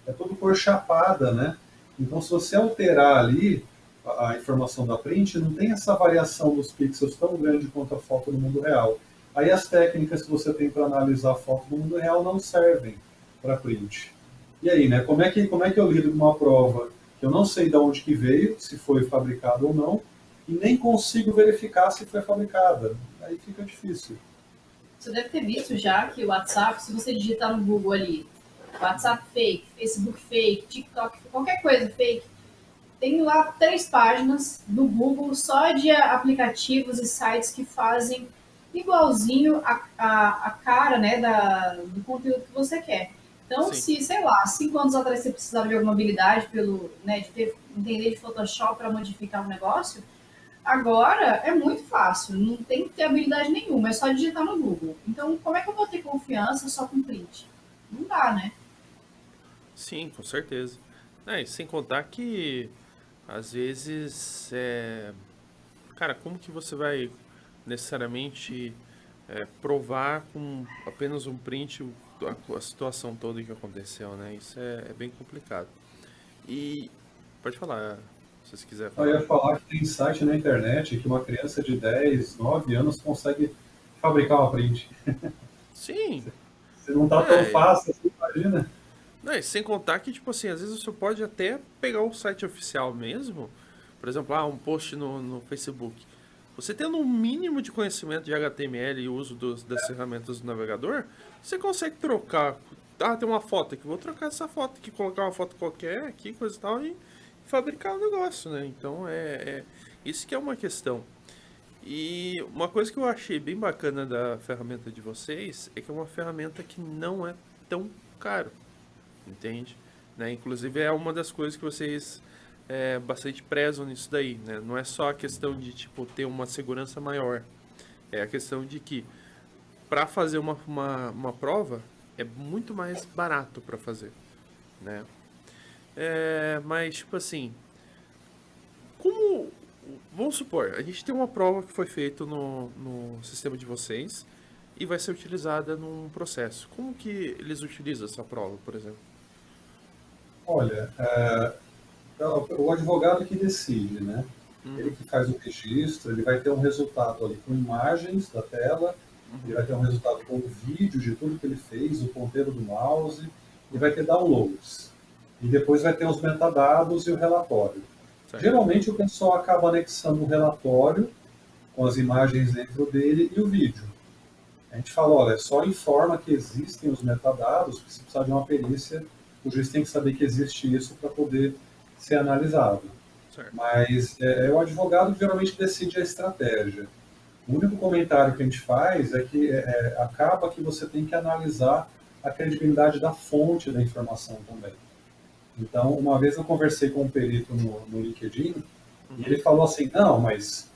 É tudo cor chapada, né? Então, se você alterar ali a informação da print, não tem essa variação dos pixels tão grande quanto a foto no mundo real. Aí as técnicas que você tem para analisar a foto no mundo real não servem para print. E aí, né? Como é que eu lido com uma prova que eu não sei de onde que veio, se foi fabricada ou não, e nem consigo verificar se foi fabricada? Aí fica difícil. Você deve ter visto já que o WhatsApp, se você digitar no Google ali, WhatsApp fake, Facebook fake, TikTok, qualquer coisa fake, tem lá 3 páginas no Google só de aplicativos e sites que fazem igualzinho a cara, né, do conteúdo que você quer. Então, Sim. se, sei lá, 5 anos atrás você precisava de alguma habilidade né, de entender de Photoshop para modificar um negócio, agora é muito fácil, não tem que ter habilidade nenhuma, é só digitar no Google. Então, como é que eu vou ter confiança só com print? Não dá, né? Sim, com certeza. E sem contar que, às vezes, cara, como que você vai necessariamente provar com apenas um print a situação toda que aconteceu, né? Isso é bem complicado. E pode falar, se você quiser Eu falar. ia falar que tem site na internet que uma criança de 10, 9 anos consegue fabricar uma print. Sim, Se não tá tão é, fácil, assim, imagina. e sem contar que, tipo assim, às vezes você pode até pegar o site oficial mesmo, por exemplo, um post no Facebook. Você tendo um mínimo de conhecimento de HTML e uso das ferramentas do navegador, você consegue trocar. Tem uma foto aqui, vou trocar essa foto aqui, colocar uma foto qualquer aqui, coisa e tal, e fabricar o negócio, né? Então, isso que é uma questão. E uma coisa que eu achei bem bacana da ferramenta de vocês é que é uma ferramenta que não é tão caro, entende? Né? Inclusive é uma das coisas que vocês bastante prezam nisso daí, né? Não é só a questão de tipo ter uma segurança maior, é a questão de que para fazer uma prova é muito mais barato para fazer, né? Mas tipo assim, como vamos supor, a gente tem uma prova que foi feita no sistema de vocês e vai ser utilizada num processo. Como que eles utilizam essa prova, por exemplo? Olha, o advogado que decide, né? Ele Uhum, que faz o registro, ele vai ter um resultado ali com imagens da tela, ele uhum, vai ter um resultado com vídeo de tudo que ele fez, o ponteiro do mouse, e vai ter downloads. E depois vai ter os metadados e o relatório. certo. Geralmente o pessoal acaba anexando o relatório com as imagens dentro dele e o vídeo. A gente fala, olha, só informa que existem os metadados, que se precisar de uma perícia, o juiz tem que saber que existe isso para poder ser analisado. Certo. Mas o advogado que geralmente decide a estratégia. O único comentário que a gente faz é que acaba que você tem que analisar a credibilidade da fonte da informação também. Então, uma vez eu conversei com um perito no LinkedIn, e Uhum, ele falou assim, não, mas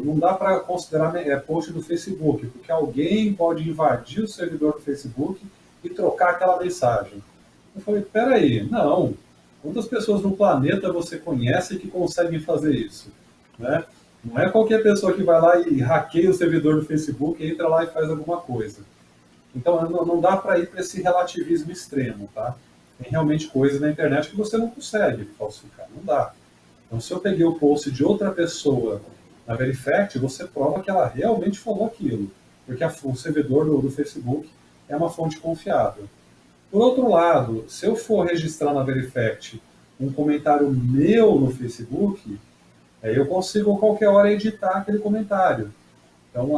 não dá para considerar post do Facebook, porque alguém pode invadir o servidor do Facebook e trocar aquela mensagem. Eu falei, peraí, não. Quantas pessoas no planeta você conhece que conseguem fazer isso? Né? Não é qualquer pessoa que vai lá e hackeia o servidor do Facebook, entra lá e faz alguma coisa. Então, não dá para ir para esse relativismo extremo, tá? Tem realmente coisas na internet que você não consegue falsificar, não dá. Então, se eu peguei o post de outra pessoa na Verifact, você prova que ela realmente falou aquilo, porque o servidor do Facebook é uma fonte confiável. Por outro lado, se eu for registrar na Verifact um comentário meu no Facebook, eu consigo a qualquer hora editar aquele comentário. Então,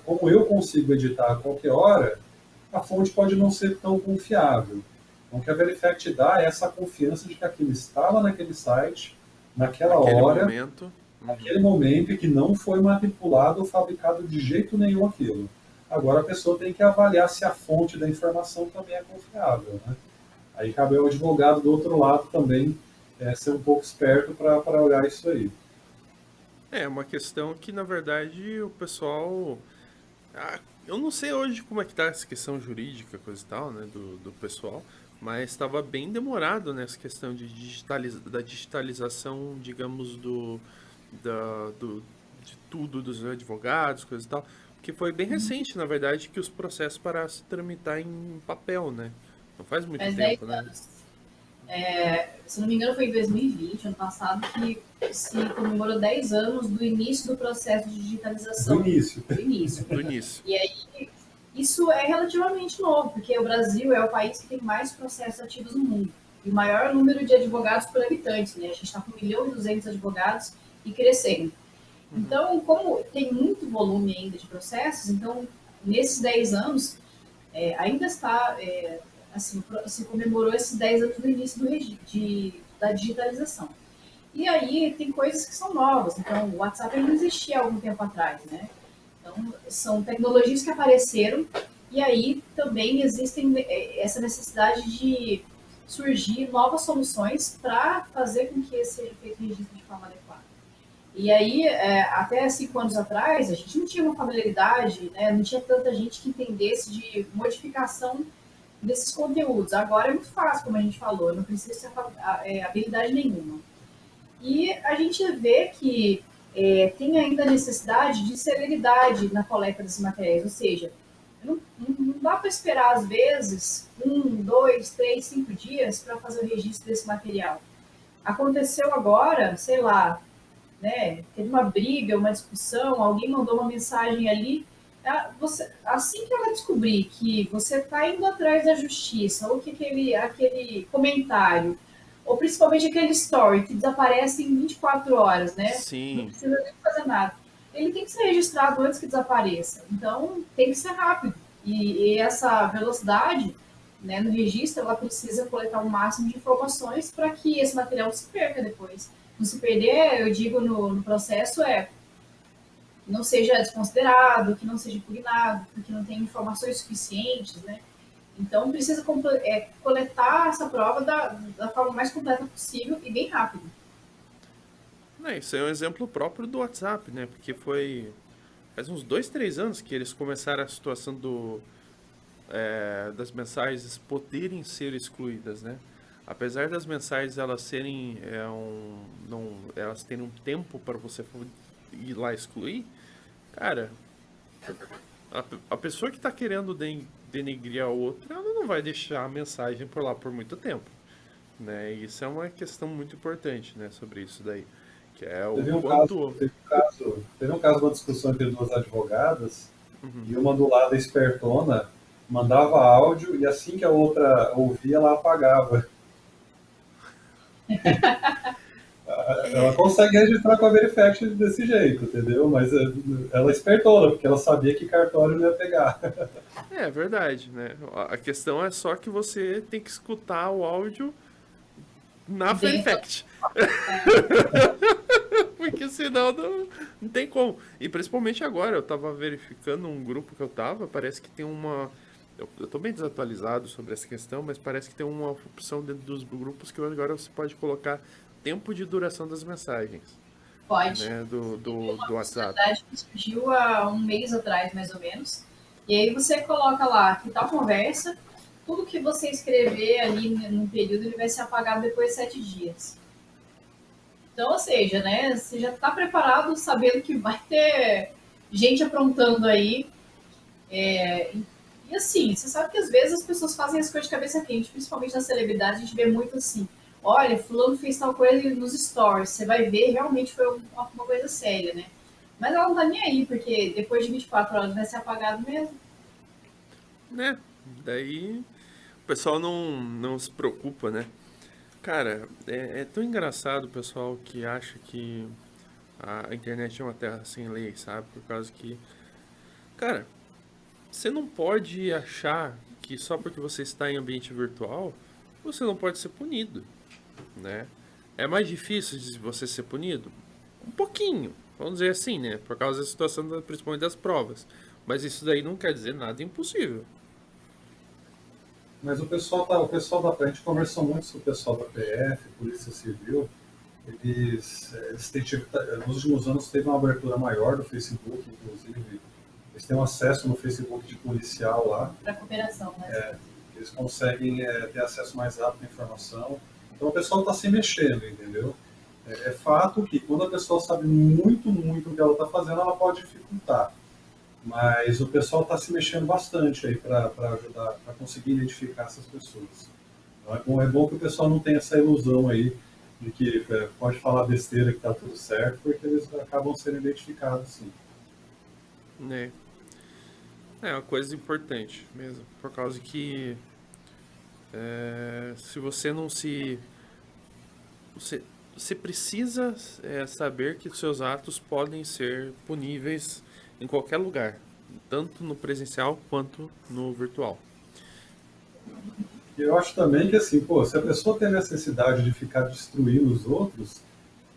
como eu consigo editar a qualquer hora, a fonte pode não ser tão confiável. Então, o que a Verifact dá é essa confiança de que aquilo estava naquele site, naquela Naquele hora, momento. naquele momento, e que não foi manipulado ou fabricado de jeito nenhum aquilo. Agora a pessoa tem que avaliar se a fonte da informação também é confiável, né? Aí cabe ao advogado do outro lado também ser um pouco esperto para olhar isso aí. É uma questão que, na verdade, o pessoal. Eu não sei hoje como é que tá essa questão jurídica, coisa e tal, né, do pessoal, mas estava bem demorado nessa questão da digitalização, digamos, de tudo dos advogados, coisa e tal, porque foi bem recente, na verdade, que os processos pararam de se tramitar em papel, né? Não faz muito Faz 10 tempo, né? anos. Se não me engano, foi em 2020, ano passado, que se comemorou 10 anos do início do processo de digitalização. Do início. Do início. Do início. E aí, isso é relativamente novo, porque o Brasil é o país que tem mais processos ativos no mundo. E o maior número de advogados por habitante, né? A gente está com 1.200.000 advogados e crescendo. Então, como tem muito volume ainda de processos, então, nesses 10 anos, ainda está, assim, se comemorou esses 10 anos do início da digitalização. E aí tem coisas que são novas. Então, o WhatsApp não existia há algum tempo atrás, né? Então, são tecnologias que apareceram e aí também existem essa necessidade de surgir novas soluções para fazer com que esse seja feito registro de forma adequada. E aí, até 5 anos atrás, a gente não tinha uma familiaridade, né? Não tinha tanta gente que entendesse de modificação desses conteúdos. Agora é muito fácil, como a gente falou, não precisa ter habilidade nenhuma. E a gente vê que tem ainda a necessidade de celeridade na coleta desses materiais, ou seja, não dá para esperar, às vezes, 2, 3, 5 dias para fazer o registro desse material. Aconteceu agora, sei lá, né, teve uma briga, uma discussão, alguém mandou uma mensagem ali, assim que ela descobrir que você está indo atrás da justiça, ou que aquele comentário, ou principalmente aquele story que desaparece em 24 horas, né? Não Sim. precisa nem fazer nada. Ele tem que ser registrado antes que desapareça. Então, tem que ser rápido. E essa velocidade, né, no registro, ela precisa coletar o máximo de informações para que esse material não se perca depois. Não se perder, eu digo no processo, não seja desconsiderado, que não seja impugnado, porque não tem informações suficientes, né? Então, precisa coletar essa prova da forma mais completa possível e bem rápido. Isso é um exemplo próprio do WhatsApp, né? Porque faz uns 2, 3 anos que eles começaram a situação das mensagens poderem ser excluídas, né? Apesar das mensagens elas serem elas terem um tempo para você ir lá excluir, cara, a pessoa que está querendo denegrir a outra, ela não vai deixar a mensagem por lá por muito tempo, né? E isso é uma questão muito importante, né, sobre isso daí, que é o quanto. Teve um caso de uma discussão entre duas advogadas, e uma do lado espertona mandava áudio e assim que a outra ouvia, ela apagava. Ela consegue registrar com a Verifact desse jeito, entendeu? Mas ela é espertona, porque ela sabia que cartório não ia pegar. É verdade, né? A questão é só que você tem que escutar o áudio na Verifact. Porque senão não tem como. E principalmente agora, eu tava verificando um grupo que eu tava, parece que tem uma. Eu tô bem desatualizado sobre essa questão, mas parece que tem uma opção dentro dos grupos que agora você pode colocar tempo de duração das mensagens, Pode. né, do WhatsApp. Possibilidade que surgiu há um mês atrás, mais ou menos. E aí você coloca lá que tal conversa, tudo que você escrever ali no período, ele vai ser apagado depois de 7 dias. Então, ou seja, né, você já está preparado sabendo que vai ter gente aprontando aí. E assim, você sabe que às vezes as pessoas fazem as coisas de cabeça quente, principalmente na celebridade, a gente vê muito assim, olha, fulano fez tal coisa nos stories, você vai ver, realmente foi uma coisa séria, né? Mas ela não tá nem aí, porque depois de 24 horas vai ser apagado mesmo. Né? Daí o pessoal não se preocupa, né? Cara, é tão engraçado o pessoal que acha que a internet é uma terra sem lei, sabe? Por causa que, cara, você não pode achar que só porque você está em ambiente virtual, você não pode ser punido, né? É mais difícil de você ser punido? Um pouquinho, vamos dizer assim, né? Por causa da situação, principalmente das provas. Mas isso daí não quer dizer nada impossível. Mas o pessoal a gente conversou muito com o pessoal da PF, Polícia Civil, eles têm tido, nos últimos anos teve uma abertura maior do Facebook, inclusive, eles têm um acesso no Facebook de policial lá. Para cooperação, né? Eles conseguem ter acesso mais rápido à informação. Então o pessoal está se mexendo, entendeu? É fato que quando a pessoa sabe muito, muito o que ela está fazendo, ela pode dificultar. Mas o pessoal está se mexendo bastante aí para ajudar, para conseguir identificar essas pessoas. Então é bom que o pessoal não tenha essa ilusão aí de que pode falar besteira que está tudo certo, porque eles acabam sendo identificados, sim. Né? É uma coisa importante mesmo, por causa que se você não se... Você precisa saber que os seus atos podem ser puníveis em qualquer lugar, tanto no presencial quanto no virtual. E eu acho também que, assim, pô, se a pessoa tem necessidade de ficar destruindo os outros,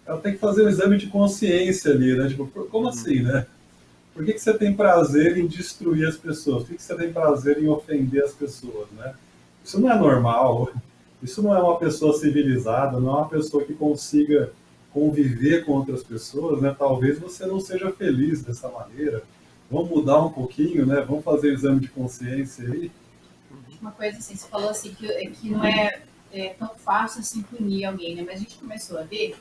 ela tem que fazer um exame de consciência ali, né? Tipo, como assim, né? Por que você tem prazer em destruir as pessoas? Por que você tem prazer em ofender as pessoas, né? Isso não é normal. Isso não é uma pessoa civilizada, não é uma pessoa que consiga conviver com outras pessoas, né? Talvez você não seja feliz dessa maneira. Vamos mudar um pouquinho, né? Vamos fazer um exame de consciência aí. Uma coisa assim, você falou assim que não é tão fácil assim punir alguém, né? Mas a gente começou a ver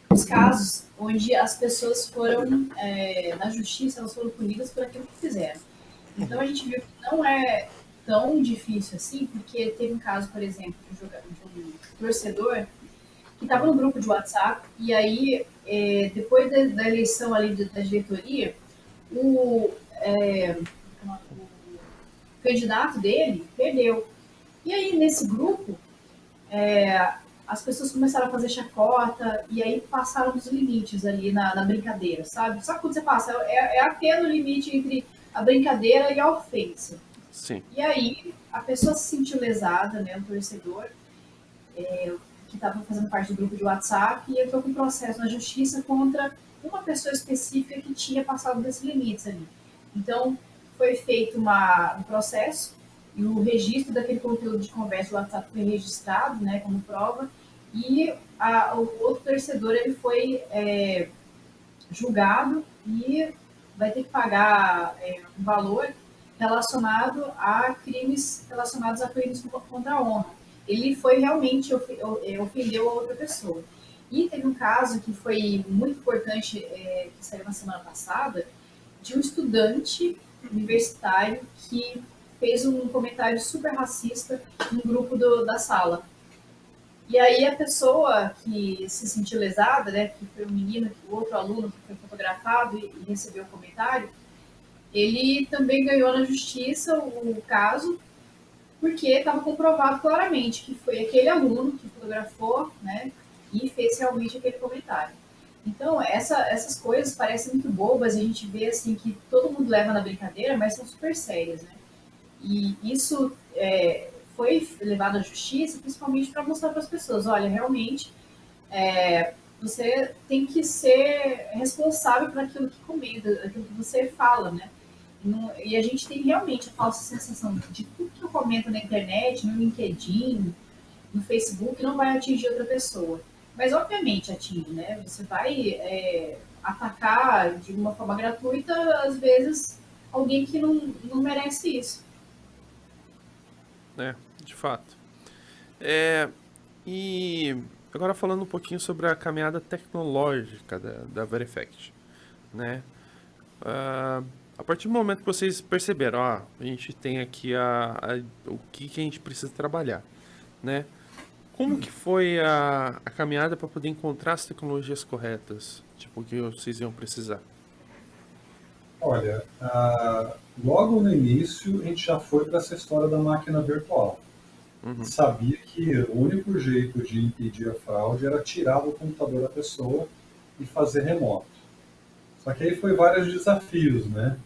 os casos onde as pessoas foram, na justiça, elas foram punidas por aquilo que fizeram. Então a gente viu que não é tão difícil assim, porque teve um caso, por exemplo, de um torcedor que estava no grupo de WhatsApp, e aí, depois da eleição ali da diretoria, o candidato dele perdeu. E aí, nesse grupo, as pessoas começaram a fazer chacota e aí passaram dos limites ali na brincadeira, sabe? Sabe quando você passa? É até no limite entre a brincadeira e a ofensa. Sim. E aí, a pessoa se sentiu lesada, né, o torcedor, que estava fazendo parte do grupo de WhatsApp, e entrou com um processo na justiça contra uma pessoa específica que tinha passado desses limites ali. Então, foi feito um processo, e o registro daquele conteúdo de conversa do WhatsApp foi registrado, né, como prova, e o outro torcedor ele foi julgado e vai ter que pagar um valor relacionado a crimes contra a honra. Ele foi realmente ofendeu a outra pessoa. E teve um caso que foi muito importante, que saiu na semana passada, de um estudante universitário que fez um comentário super racista no grupo da sala. E aí a pessoa que se sentiu lesada, né, que foi o menino, o outro aluno que foi fotografado e recebeu o comentário, ele também ganhou na justiça o caso, porque estava comprovado claramente que foi aquele aluno que fotografou, né, e fez realmente aquele comentário. Então, essas coisas parecem muito bobas, a gente vê assim que todo mundo leva na brincadeira, mas são super sérias, né? E isso foi levado à justiça, principalmente para mostrar para as pessoas, olha, realmente você tem que ser responsável por aquilo que comenta, aquilo que você fala, né? E a gente tem realmente a falsa sensação de tudo que eu comento na internet, no LinkedIn, no Facebook, não vai atingir outra pessoa. Mas, obviamente, atinge, né? Você vai atacar de uma forma gratuita, às vezes, alguém que não merece isso. De fato. E agora falando um pouquinho sobre a caminhada tecnológica da Verifact, né? A partir do momento que vocês perceberam, a gente tem aqui o que a gente precisa trabalhar, né? Como que foi a caminhada para poder encontrar as tecnologias corretas, tipo, que vocês iam precisar? Olha, logo no início a gente já foi para essa história da máquina virtual. Sabia que o único jeito de impedir a fraude era tirar do computador da pessoa e fazer remoto. Só que aí foi vários desafios, né?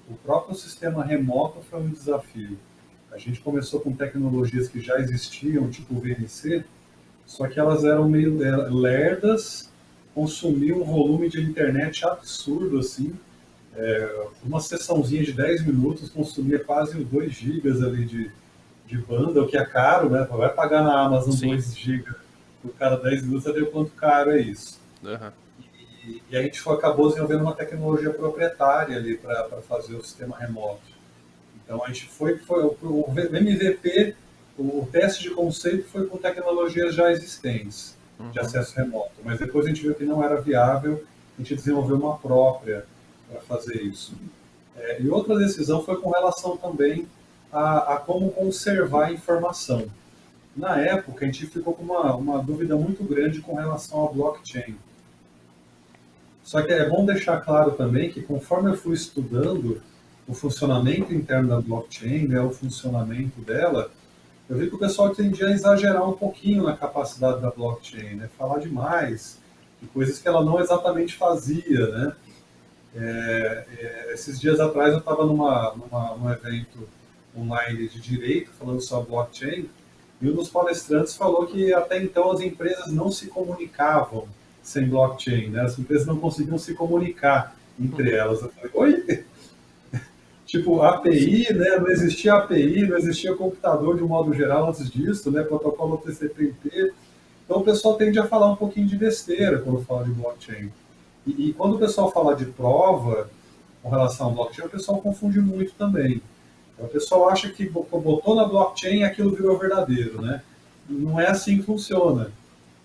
O próprio sistema remoto foi um desafio. A gente começou com tecnologias que já existiam, tipo o VNC, só que elas eram meio lerdas, consumiam um volume de internet absurdo, assim. Uma sessãozinha de 10 minutos consumia quase 2 gigas ali de banda, o que é caro, né? Vai pagar na Amazon Sim. 2 gigas por cada 10 minutos, você vê o quanto caro é isso. Aham. E a gente acabou desenvolvendo uma tecnologia proprietária ali para fazer o sistema remoto. Então a gente foi o MVP, o teste de conceito foi com tecnologias já existentes de acesso remoto, mas depois a gente viu que não era viável, a gente desenvolveu uma própria para fazer isso. E outra decisão foi com relação também a como conservar a informação. Na época, a gente ficou com uma dúvida muito grande com relação ao blockchain. Só que é bom deixar claro também que conforme eu fui estudando o funcionamento interno da blockchain, né, o funcionamento dela, eu vi que o pessoal tendia a exagerar um pouquinho na capacidade da blockchain, né, falar demais de coisas que ela não exatamente fazia, né. Esses dias atrás eu estava num evento online de direito falando sobre blockchain e um dos palestrantes falou que até então as empresas não se comunicavam sem blockchain, né? As empresas não conseguiam se comunicar entre elas. Eu falei, oi? Tipo, API, né? Não existia API, não existia computador de um modo geral antes disso, né? Protocolo TCP/IP. Então o pessoal tende a falar um pouquinho de besteira quando fala de blockchain. E quando o pessoal fala de prova com relação ao blockchain, o pessoal confunde muito também. O pessoal acha que botou na blockchain e aquilo virou verdadeiro, né? Não é assim que funciona.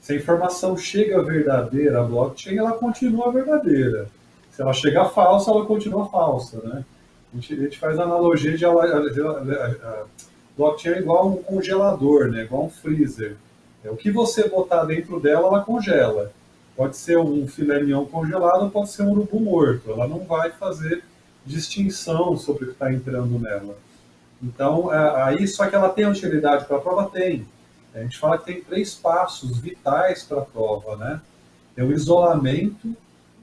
Se a informação chega verdadeira à blockchain, ela continua verdadeira. Se ela chega falsa, ela continua falsa, né? A gente faz a analogia de a blockchain é igual um congelador, né? Igual um freezer. O que você botar dentro dela, ela congela. Pode ser um filé mignon congelado, pode ser um urubu morto. Ela não vai fazer distinção sobre o que está entrando nela. Então, aí só que ela tem utilidade para a prova? Tem. A gente fala que tem 3 passos vitais para a prova, né? Tem o isolamento,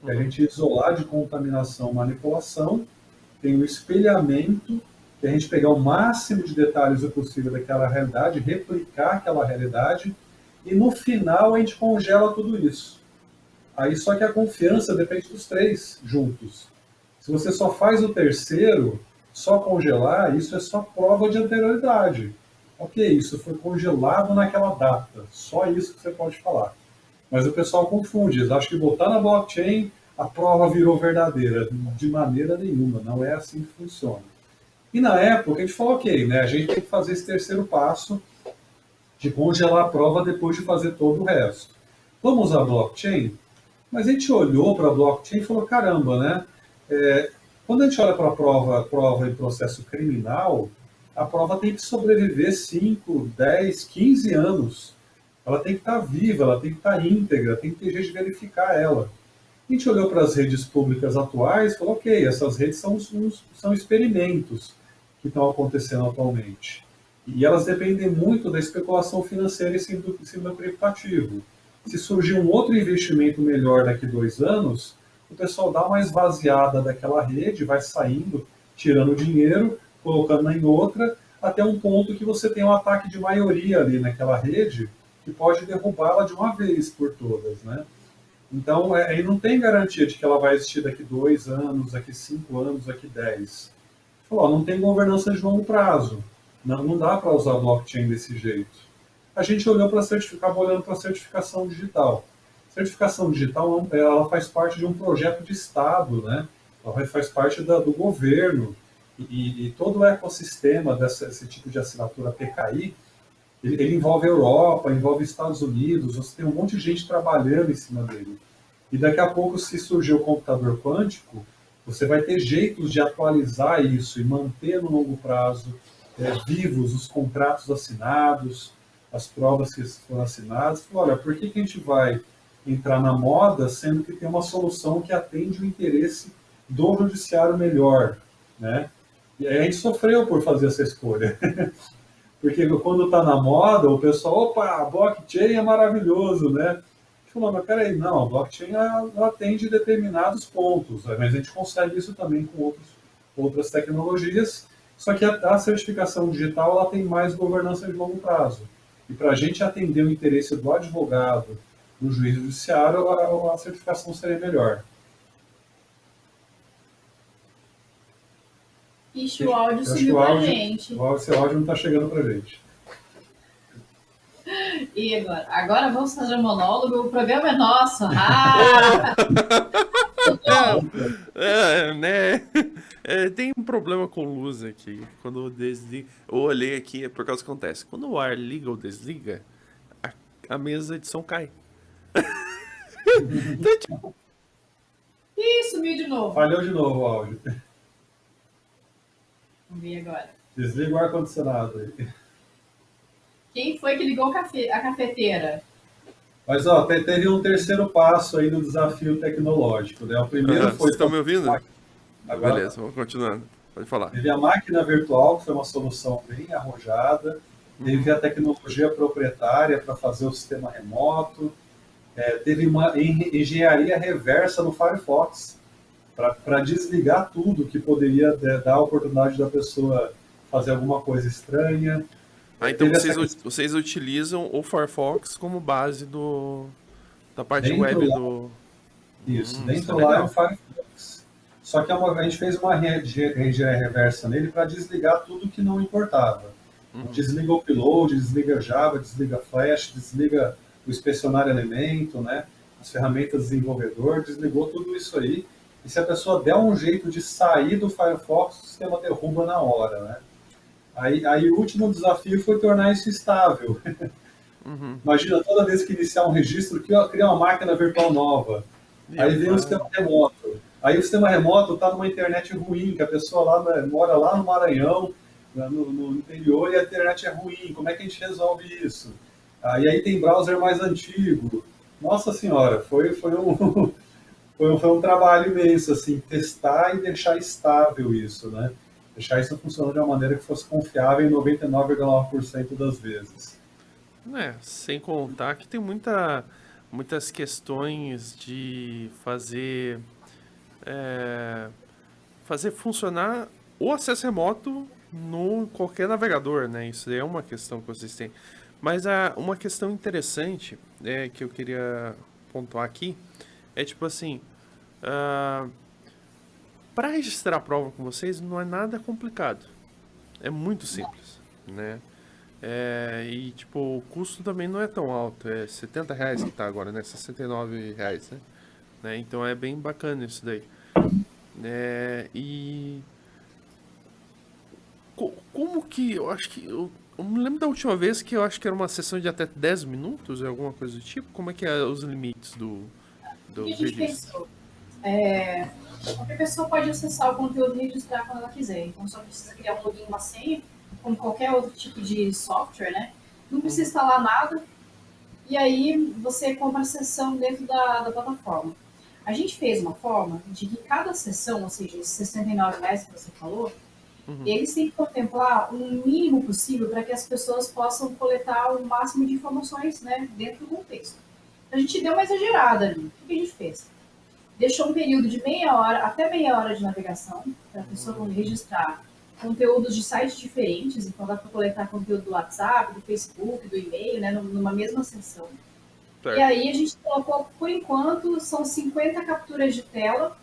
que a gente isolar de contaminação, manipulação. Tem o espelhamento, que a gente pegar o máximo de detalhes possível daquela realidade, replicar aquela realidade, e no final a gente congela tudo isso. Aí só que a confiança depende dos 3 juntos. Se você só faz o terceiro, só congelar, isso é só prova de anterioridade. Ok, isso foi congelado naquela data, só isso que você pode falar. Mas o pessoal confunde, eles acham que botar na blockchain, a prova virou verdadeira. De maneira nenhuma, não é assim que funciona. E na época a gente falou, ok, né, a gente tem que fazer esse terceiro passo de congelar a prova depois de fazer todo o resto. Vamos usar blockchain? Mas a gente olhou para a blockchain e falou, caramba, né? Quando a gente olha para a prova em processo criminal, a prova tem que sobreviver 5, 10, 15 anos. Ela tem que estar viva, ela tem que estar íntegra, tem que ter jeito de verificar ela. A gente olhou para as redes públicas atuais e falou, ok, essas redes são experimentos que estão acontecendo atualmente. E elas dependem muito da especulação financeira em cima do criptativo. Se surgir um outro investimento melhor daqui a 2 anos, o pessoal dá uma esvaziada daquela rede, vai saindo, tirando dinheiro, colocando em outra, até um ponto que você tem um ataque de maioria ali naquela rede, que pode derrubá-la de uma vez por todas, né? Então, aí não tem garantia de que ela vai existir daqui 2 anos, daqui 5 anos, daqui 10. Falou, não tem governança de longo prazo. Não dá para usar blockchain desse jeito. A gente olhou para acaba olhando para a certificação digital. Certificação digital, ela faz parte de um projeto de Estado, né? Ela faz parte do governo. E todo o ecossistema desse tipo de assinatura PKI, ele envolve a Europa, envolve Estados Unidos, você tem um monte de gente trabalhando em cima dele. E daqui a pouco, se surgir o computador quântico, você vai ter jeitos de atualizar isso e manter no longo prazo vivos os contratos assinados, as provas que foram assinadas. Olha, por que a gente vai entrar na moda sendo que tem uma solução que atende o interesse do judiciário melhor, né? E aí a gente sofreu por fazer essa escolha. Porque quando está na moda, o pessoal, opa, blockchain é maravilhoso, né? A gente falou, mas peraí, não, a blockchain ela atende determinados pontos, mas a gente consegue isso também com outras tecnologias, Só que a certificação digital ela tem mais governança de longo prazo. E para a gente atender o interesse do advogado no juiz judiciário, a certificação seria melhor. Ixi, o áudio Eu acho que sumiu pra gente. Seu áudio não está chegando para a gente. E agora? Agora vamos fazer um monólogo. O programa é nosso. Ah! Né? Tem um problema com luz aqui. Quando eu desligo. Eu olhei aqui, é por causa que acontece. Quando o ar liga ou desliga, a mesa de som cai. Então, tipo, Ih, sumiu de novo. Falhou de novo o áudio. Vamos ver agora. Desliga o ar-condicionado aí. Quem foi que ligou a cafeteira? Mas ó, teve um terceiro passo aí no desafio tecnológico, né? O primeiro foi... vocês estão me ouvindo? Agora, Beleza, vamos continuando. Pode falar. teve a máquina virtual, que foi uma solução bem arrojada. Teve a tecnologia proprietária para fazer o sistema remoto. Teve uma engenharia reversa no Firefox para desligar tudo que poderia dar a oportunidade da pessoa fazer alguma coisa estranha. Então Teve vocês utilizam o Firefox como base da parte Dentro web lá- do. Isso, isso dentro é lá é legal. o Firefox. Só que a gente fez uma engenharia reversa nele para desligar tudo que não importava. Desliga o upload, desliga Java, desliga Flash, desliga o inspecionar elemento, né? As ferramentas desenvolvedor, desligou tudo isso aí. E se a pessoa der um jeito de sair do Firefox, o sistema derruba na hora, né? Aí o último desafio foi tornar isso estável. Imagina, toda vez que iniciar um registro, criar uma máquina virtual nova. Aí vem o sistema remoto. Aí o sistema remoto está numa internet ruim, que a pessoa lá mora lá no Maranhão, no interior, e a internet é ruim. Como é que a gente resolve isso? E aí tem browser mais antigo. Nossa senhora, foi um trabalho imenso, assim, testar e deixar estável isso, né? Deixar isso funcionando de uma maneira que fosse confiável em 99,9% das vezes. Sem contar que tem muitas questões de fazer funcionar o acesso remoto no qualquer navegador, né? Isso é uma questão que vocês têm. Mas uma questão interessante que eu queria pontuar aqui é tipo assim, para registrar a prova com vocês não é nada complicado. É muito simples, né? E tipo, o custo também não é tão alto, é R$ 70 que tá agora, né? R$ 69, né? Então é bem bacana isso daí. E como que eu acho que eu me lembro da última vez que eu acho que era uma sessão de até 10 minutos, alguma coisa do tipo. Como é que é os limites O do que a gente registro? pensou? Qualquer pessoa pode acessar o conteúdo e registrar quando ela quiser. Então, só precisa criar um login e uma senha, como qualquer outro tipo de software, né? Não precisa instalar nada. E aí, você compra a sessão dentro da plataforma. A gente fez uma forma de que cada sessão, ou seja, esses R$ 69 que você falou, eles têm que contemplar o mínimo possível para que as pessoas possam coletar o máximo de informações, né, dentro do contexto. A gente deu uma exagerada ali. O que a gente fez? Deixou um período de meia hora até meia hora de navegação para a pessoa registrar conteúdos de sites diferentes, então dá para coletar conteúdo do WhatsApp, do Facebook, do e-mail, né, numa mesma sessão. E aí a gente colocou, por enquanto, são 50 capturas de tela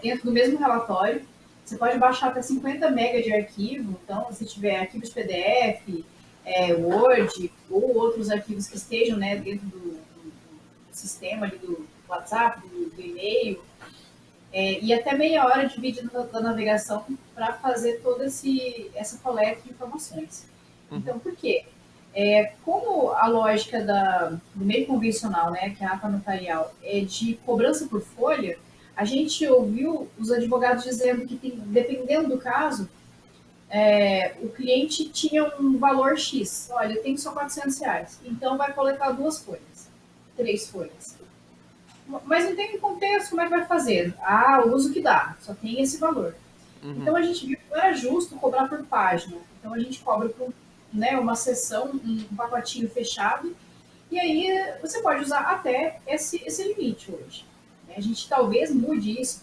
dentro do mesmo relatório. Você pode baixar até 50 MB de arquivo, então se tiver arquivos PDF, Word ou outros arquivos que estejam, né, dentro do sistema ali do WhatsApp, do e-mail, e até meia hora de vídeo da navegação para fazer toda essa coleta de informações. Então, por quê? Como a lógica do meio convencional, né, que é a ata notarial, é de cobrança por folha, a gente ouviu os advogados dizendo que, dependendo do caso, o cliente tinha um valor X. Olha, eu tenho só R$ 400, então vai coletar 2 folhas, 3 folhas. Mas não tem contexto, como é que vai fazer? O uso que dá, só tem esse valor. Então a gente viu que não era justo cobrar por página. Então a gente cobra por uma sessão, um pacotinho fechado, e aí você pode usar até esse limite hoje. A gente talvez mude isso,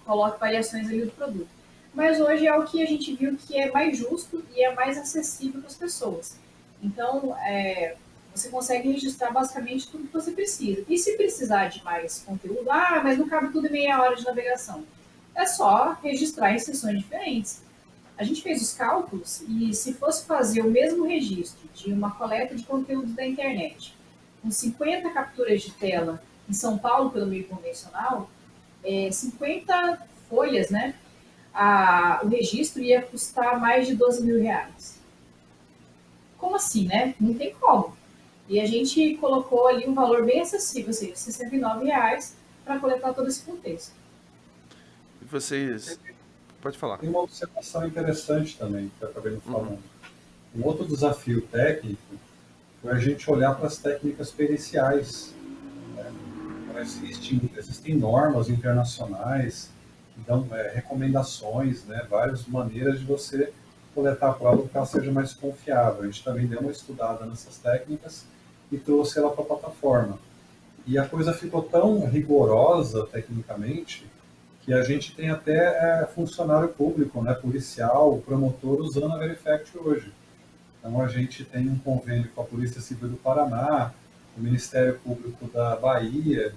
coloque variações ali do produto. mas hoje é o que a gente viu que é mais justo e é mais acessível para as pessoas. Então, você consegue registrar basicamente tudo que você precisa. E se precisar de mais conteúdo, mas não cabe tudo em meia hora de navegação. É só registrar em sessões diferentes. A gente fez os cálculos e se fosse fazer o mesmo registro de uma coleta de conteúdos da internet, com 50 capturas de tela em São Paulo pelo meio convencional, 50 folhas, né? O registro ia custar mais de 12 mil reais. Como assim, né? Não tem como. E a gente colocou ali um valor bem acessível, ou seja, R$ 69 reais para coletar todo esse contexto. E vocês... Pode falar. Tem uma observação interessante também, que eu acabei não falando. Um outro desafio técnico foi a gente olhar para as técnicas periciais. Né? Existem normas internacionais que dão recomendações, né? Várias maneiras de você coletar a prova para que ela seja mais confiável. A gente também deu uma estudada nessas técnicas e trouxe ela para a plataforma. E a coisa ficou tão rigorosa tecnicamente que a gente tem até funcionário público, né, policial, promotor, usando a Verifact hoje. Então a gente tem um convênio com a Polícia Civil do Paraná, o Ministério Público da Bahia,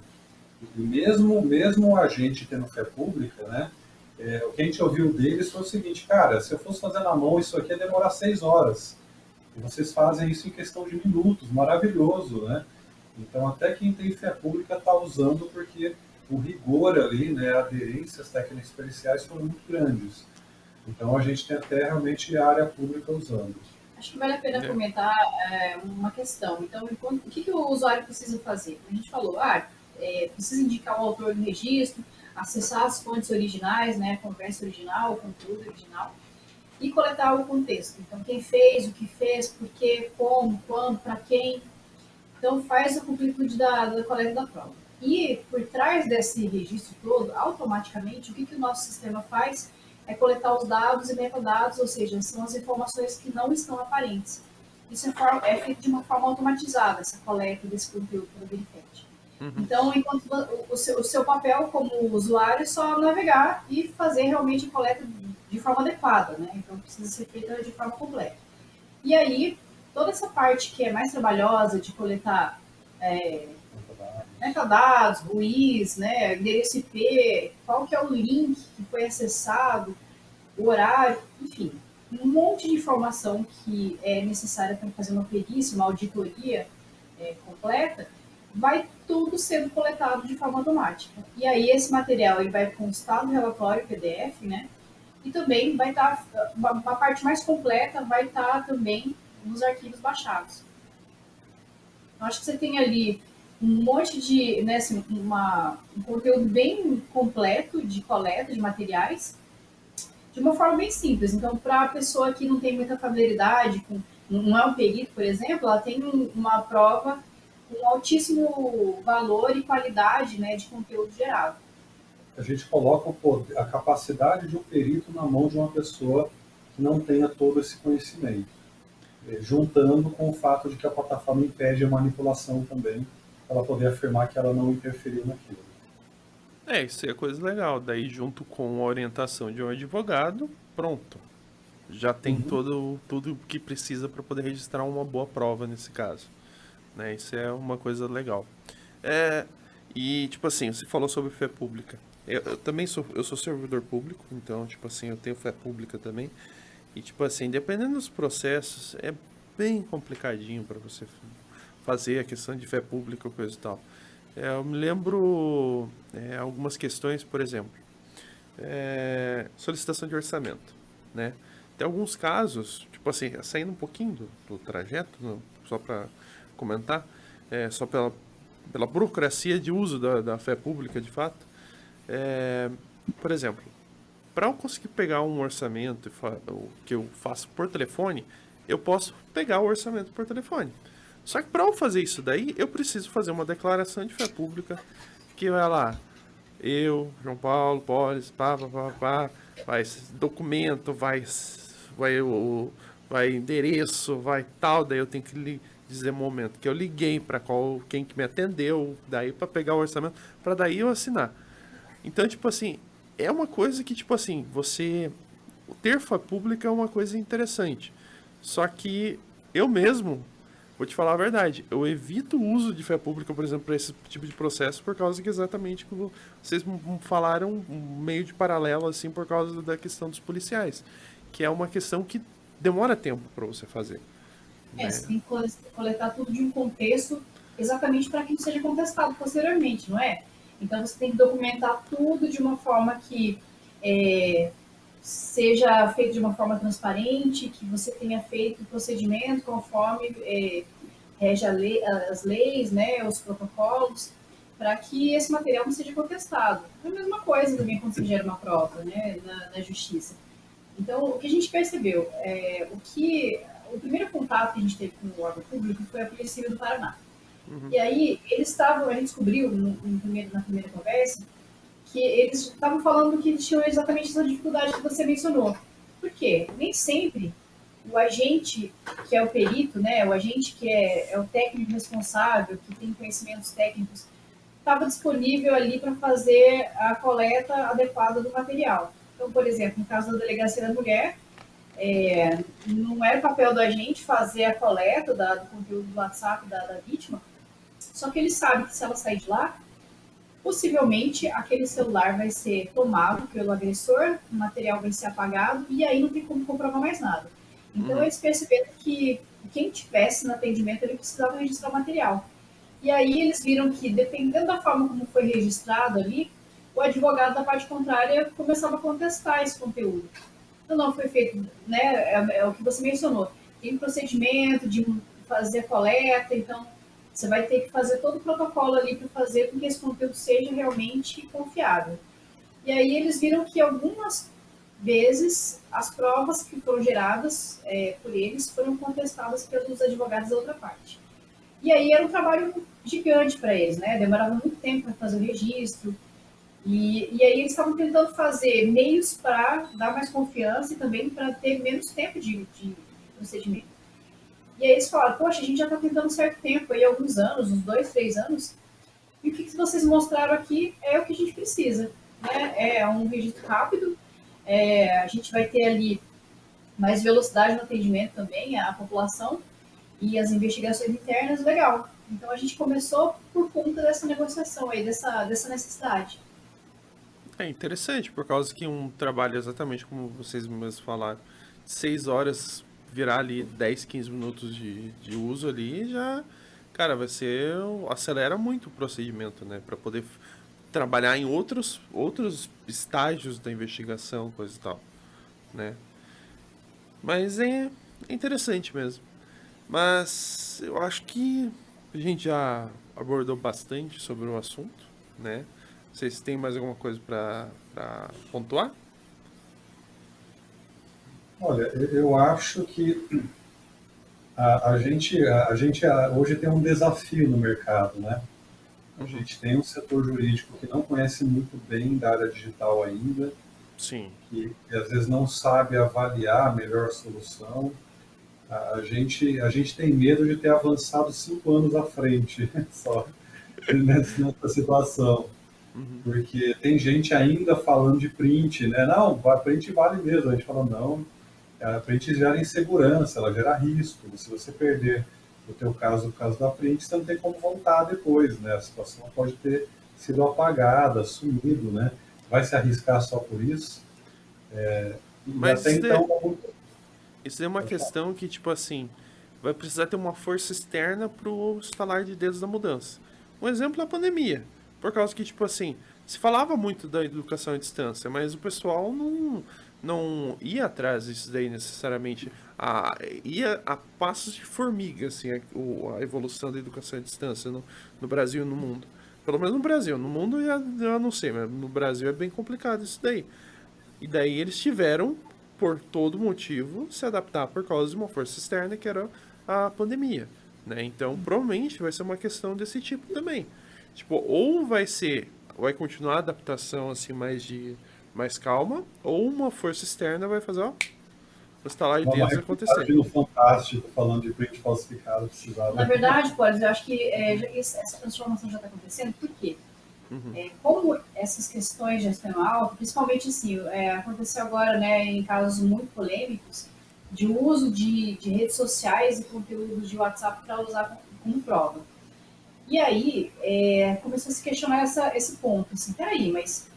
e mesmo a gente tendo fé pública, né, o que a gente ouviu deles foi o seguinte: cara, se eu fosse fazer na mão isso aqui ia demorar 6 horas. E vocês fazem isso em questão de minutos, maravilhoso, né? Então até quem tem fé pública está usando, porque o rigor ali, né, a aderência às técnicas periciais foram muito grandes. Então a gente tem até realmente a área pública usando. Acho que vale a pena comentar uma questão. Então, o que o usuário precisa fazer? A gente falou, precisa indicar o autor do registro, acessar as fontes originais, né, a conversa original, o conteúdo original, e coletar o contexto. Então, quem fez, o que fez, por quê, como, quando, para quem. Então, faz a completude da coleta da prova. E, por trás desse registro todo, automaticamente, o que o nosso sistema faz é coletar os dados e metadados, ou seja, são as informações que não estão aparentes. Isso é feito de uma forma automatizada, essa coleta desse conteúdo pelo Verifact. Então, enquanto o seu papel como usuário é só navegar e fazer realmente a coleta de forma adequada, né? Então, precisa ser feita de forma completa. E aí, toda essa parte que é mais trabalhosa de coletar metadados, RUIs, né, endereço IP, qual que é o link que foi acessado, o horário, enfim, um monte de informação que é necessária para fazer uma perícia, uma auditoria completa, vai tudo sendo coletado de forma automática. E aí esse material ele vai constar no relatório PDF, né? E também vai estar, a parte mais completa vai estar também nos arquivos baixados. Eu acho que você tem ali um monte de, né, assim, um conteúdo bem completo de coleta de materiais, de uma forma bem simples. Então, para a pessoa que não tem muita familiaridade, não é um perito, por exemplo, ela tem uma prova com altíssimo valor e qualidade, né, de conteúdo gerado. A gente coloca a capacidade de um perito na mão de uma pessoa que não tenha todo esse conhecimento, juntando com o fato de que a plataforma impede a manipulação também, para ela poder afirmar que ela não interferiu naquilo. Isso é coisa legal. Daí, junto com a orientação de um advogado, pronto. Já tem tudo que precisa para poder registrar uma boa prova nesse caso. Né? Isso é uma coisa legal. E, tipo assim, você falou sobre fé pública. Eu também sou servidor público, então, tipo assim, eu tenho fé pública também. E, tipo assim, dependendo dos processos, é bem complicadinho para você fazer a questão de fé pública ou coisa e tal. Eu me lembro algumas questões, por exemplo, solicitação de orçamento, né? Tem alguns casos, tipo assim, saindo um pouquinho do trajeto, só para comentar, só pela burocracia de uso da fé pública, de fato. Por exemplo, para eu conseguir pegar um orçamento que eu faço por telefone, eu posso pegar o orçamento por telefone. Só que para eu fazer isso daí, eu preciso fazer uma declaração de fé pública que vai lá, eu, João Paulo, Polis, vai documento, vai endereço, vai tal, daí eu tenho que dizer momento que eu liguei para quem que me atendeu, daí para pegar o orçamento, para daí eu assinar. Então, tipo assim, é uma coisa que, tipo assim, você ter fé pública é uma coisa interessante. Só que eu mesmo, vou te falar a verdade, eu evito o uso de fé pública, por exemplo, para esse tipo de processo, por causa que exatamente como vocês falaram, um meio de paralelo, assim, por causa da questão dos policiais, que é uma questão que demora tempo para você fazer. Você tem que coletar tudo de um contexto exatamente para que não seja contestado posteriormente, não é? Então você tem que documentar tudo de uma forma que seja feito de uma forma transparente, que você tenha feito o procedimento conforme rege as leis, né, os protocolos, para que esse material não seja contestado. É a mesma coisa também quando você gera uma prova, né, na justiça. Então, o que a gente percebeu, o primeiro contato que a gente teve com o órgão público foi a Polícia Civil do Paraná. E aí, a gente descobriu na primeira conversa, que eles estavam falando que eles tinham exatamente essa dificuldade que você mencionou. Por quê? Nem sempre o agente que é o perito, né, o agente que é o técnico responsável, que tem conhecimentos técnicos, estava disponível ali para fazer a coleta adequada do material. Então, por exemplo, no caso da Delegacia da Mulher, não era papel do agente fazer a coleta do conteúdo do WhatsApp da vítima, só que ele sabe que se ela sair de lá, possivelmente aquele celular vai ser tomado pelo agressor, o material vai ser apagado e aí não tem como comprovar mais nada. Então eles perceberam que quem tivesse no atendimento ele precisava registrar o material. E aí eles viram que, dependendo da forma como foi registrado ali, o advogado da parte contrária começava a contestar esse conteúdo. Então não foi feito, né? É o que você mencionou. Tem um procedimento de fazer a coleta, então você vai ter que fazer todo o protocolo ali para fazer com que esse conteúdo seja realmente confiável. E aí eles viram que algumas vezes as provas que foram geradas por eles foram contestadas pelos advogados da outra parte. E aí era um trabalho gigante para eles, né? Demorava muito tempo para fazer o registro. E aí eles estavam tentando fazer meios para dar mais confiança e também para ter menos tempo de procedimento. E aí eles falaram, poxa, a gente já está tentando um certo tempo, aí alguns anos, uns 2, 3 anos, e o que vocês mostraram aqui é o que a gente precisa. Né? É um registro rápido, a gente vai ter ali mais velocidade no atendimento também, a população, e as investigações internas, legal. Então a gente começou por conta dessa negociação aí, dessa necessidade. É interessante, por causa que um trabalho exatamente como vocês mesmos falaram, 6 horas virar ali 10, 15 minutos de uso ali, já, cara, acelera muito o procedimento, né? Para poder trabalhar em outros estágios da investigação, coisa e tal, né? Mas é interessante mesmo. Mas eu acho que a gente já abordou bastante sobre o assunto, né? Vocês têm mais alguma coisa para pontuar? Olha, eu acho que a gente hoje tem um desafio no mercado, né? A gente tem um setor jurídico que não conhece muito bem da área digital ainda, Sim. que às vezes não sabe avaliar a melhor solução. A gente tem medo de ter avançado 5 anos à frente só nessa situação. Porque tem gente ainda falando de print, né? Não, a print vale mesmo. A gente fala, não, a print gera insegurança, ela gera risco. Se você perder o teu caso, o caso da print, você não tem como voltar depois, né? A situação pode ter sido apagada, sumido, né? Vai se arriscar só por isso? Mas até então... Isso é uma questão que, tipo assim, vai precisar ter uma força externa pro estalar de dedos da mudança. Um exemplo é a pandemia. Por causa que, tipo assim, se falava muito da educação à distância, mas o pessoal não ia atrás disso daí necessariamente. Ia a passos de formiga, assim, a evolução da educação à distância no Brasil e no mundo. Pelo menos no Brasil. No mundo eu não sei, mas no Brasil é bem complicado isso daí. E daí eles tiveram, por todo motivo, se adaptar por causa de uma força externa que era a pandemia, né? Então, provavelmente vai ser uma questão desse tipo também. Tipo, ou vai continuar a adaptação assim mais calma, ou uma força externa vai fazer, ó, o estalar de dedos acontecer. No Fantástico, falando de print falsificado, precisava... Na verdade, Boris, eu acho que essa transformação já está acontecendo, por quê? Como essas questões de gestão alta, principalmente assim, aconteceu agora, né, em casos muito polêmicos, de uso de redes sociais e conteúdos de WhatsApp para usar como prova. E aí, começou a se questionar esse ponto, assim, peraí, mas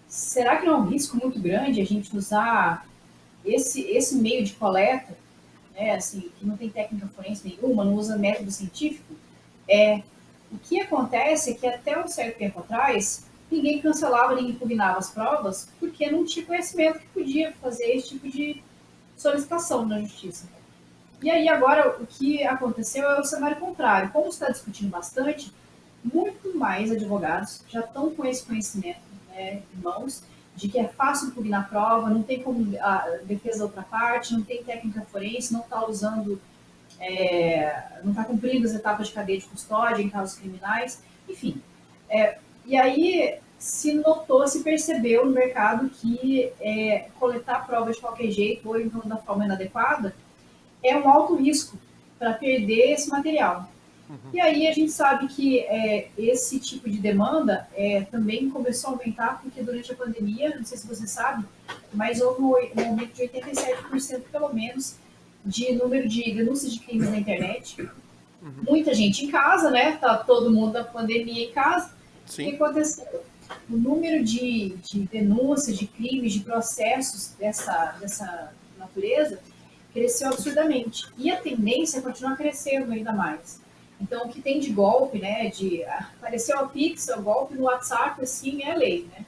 será que não é um risco muito grande a gente usar esse meio de coleta, né, assim, que não tem técnica forense nenhuma, não usa método científico? O que acontece é que até um certo tempo atrás, ninguém cancelava nem impugnava as provas porque não tinha conhecimento que podia fazer esse tipo de solicitação na justiça. E aí agora o que aconteceu é o cenário contrário. Como está discutindo bastante, muito mais advogados já estão com esse conhecimento, né, em mãos, de que é fácil impugnar a prova, não tem como a defesa da outra parte, não tem técnica forense, não está usando, não está cumprindo as etapas de cadeia de custódia em casos criminais, enfim. E aí se notou, se percebeu no mercado que coletar provas de qualquer jeito ou então da forma inadequada é um alto risco para perder esse material. E aí a gente sabe que esse tipo de demanda também começou a aumentar, porque durante a pandemia, não sei se você sabe, mas houve um aumento de 87% pelo menos de número de denúncias de crimes na internet. Muita gente em casa, né? Tá todo mundo da pandemia em casa. O que Sim. aconteceu? O número de denúncias, de crimes, de processos dessa natureza cresceu absurdamente. E a tendência é continuar crescendo ainda mais. Então, o que tem de golpe, né, apareceu a Pix, o golpe no WhatsApp, assim, é lei, né?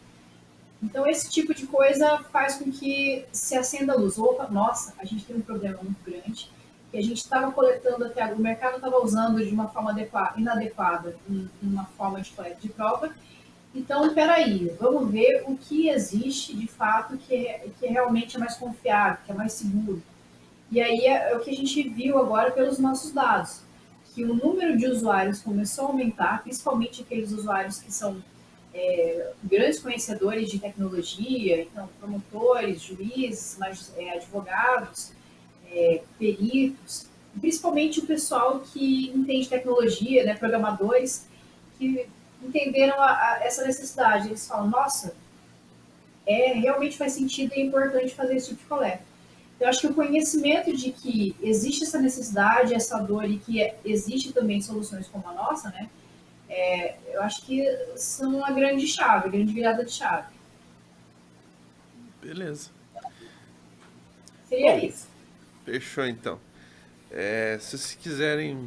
Então, esse tipo de coisa faz com que se acenda a luz. Opa, nossa, a gente tem um problema muito grande, que a gente estava coletando até agora, o mercado estava usando de uma forma inadequada, uma forma de coleta de prova. Então, peraí, vamos ver o que existe de fato que realmente é mais confiável, que é mais seguro. E aí é o que a gente viu agora pelos nossos dados, que o número de usuários começou a aumentar, principalmente aqueles usuários que são grandes conhecedores de tecnologia, então promotores, juízes, advogados, peritos, principalmente o pessoal que entende tecnologia, né, programadores, que entenderam essa necessidade. Eles falam, nossa, realmente faz sentido e é importante fazer esse tipo de coleta. Eu acho que o conhecimento de que existe essa necessidade, essa dor e que existe também soluções como a nossa, né? Eu acho que são a grande chave, a grande virada de chave. Beleza. Seria Bom, isso. fechou então. Se vocês quiserem.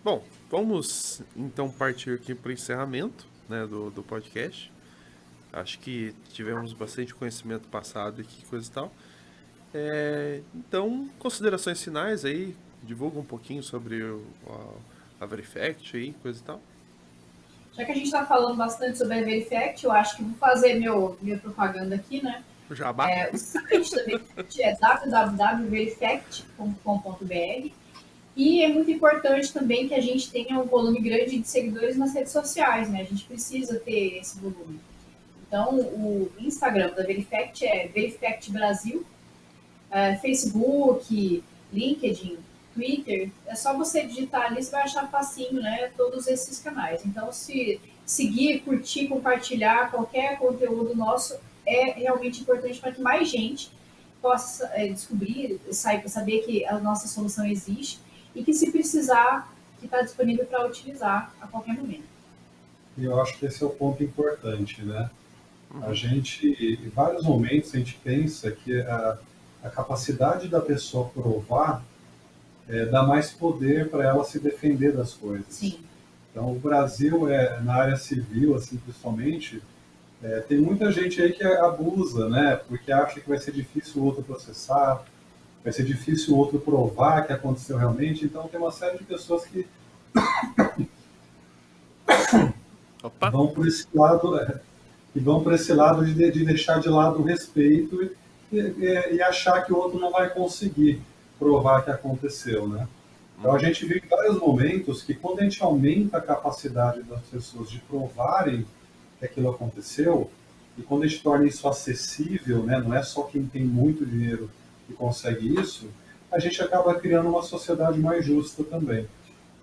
Bom, vamos então partir aqui para o encerramento, né, do podcast. Acho que tivemos bastante conhecimento passado aqui, coisa e tal. Então, considerações finais aí, divulga um pouquinho sobre a Verifact aí, coisa e tal. Já que a gente está falando bastante sobre a Verifact, eu acho que vou fazer minha propaganda aqui, né? O Jabá. O site da Verifact é www.verifact.com.br e é muito importante também que a gente tenha um volume grande de seguidores nas redes sociais, né? A gente precisa ter esse volume. Então, o Instagram da Verifact é Verifact Brasil, Facebook, LinkedIn, Twitter, é só você digitar ali, você vai achar facinho, né, todos esses canais. Então, se seguir, curtir, compartilhar qualquer conteúdo nosso é realmente importante para que mais gente possa descobrir, saber que a nossa solução existe e que, se precisar, que está disponível para utilizar a qualquer momento. E eu acho que esse é o ponto importante, né? A gente, em vários momentos, a gente pensa que a capacidade da pessoa provar dá mais poder para ela se defender das coisas. Sim. Então, o Brasil, na área civil, assim, principalmente, tem muita gente aí que abusa, né? Porque acha que vai ser difícil o outro processar, vai ser difícil o outro provar que aconteceu realmente. Então, tem uma série de pessoas que Opa. vão por esse lado, de deixar de lado o respeito e achar que o outro não vai conseguir provar que aconteceu, né? Então a gente viu em vários momentos que quando a gente aumenta a capacidade das pessoas de provarem que aquilo aconteceu, e quando a gente torna isso acessível, né, não é só quem tem muito dinheiro que consegue isso, a gente acaba criando uma sociedade mais justa também.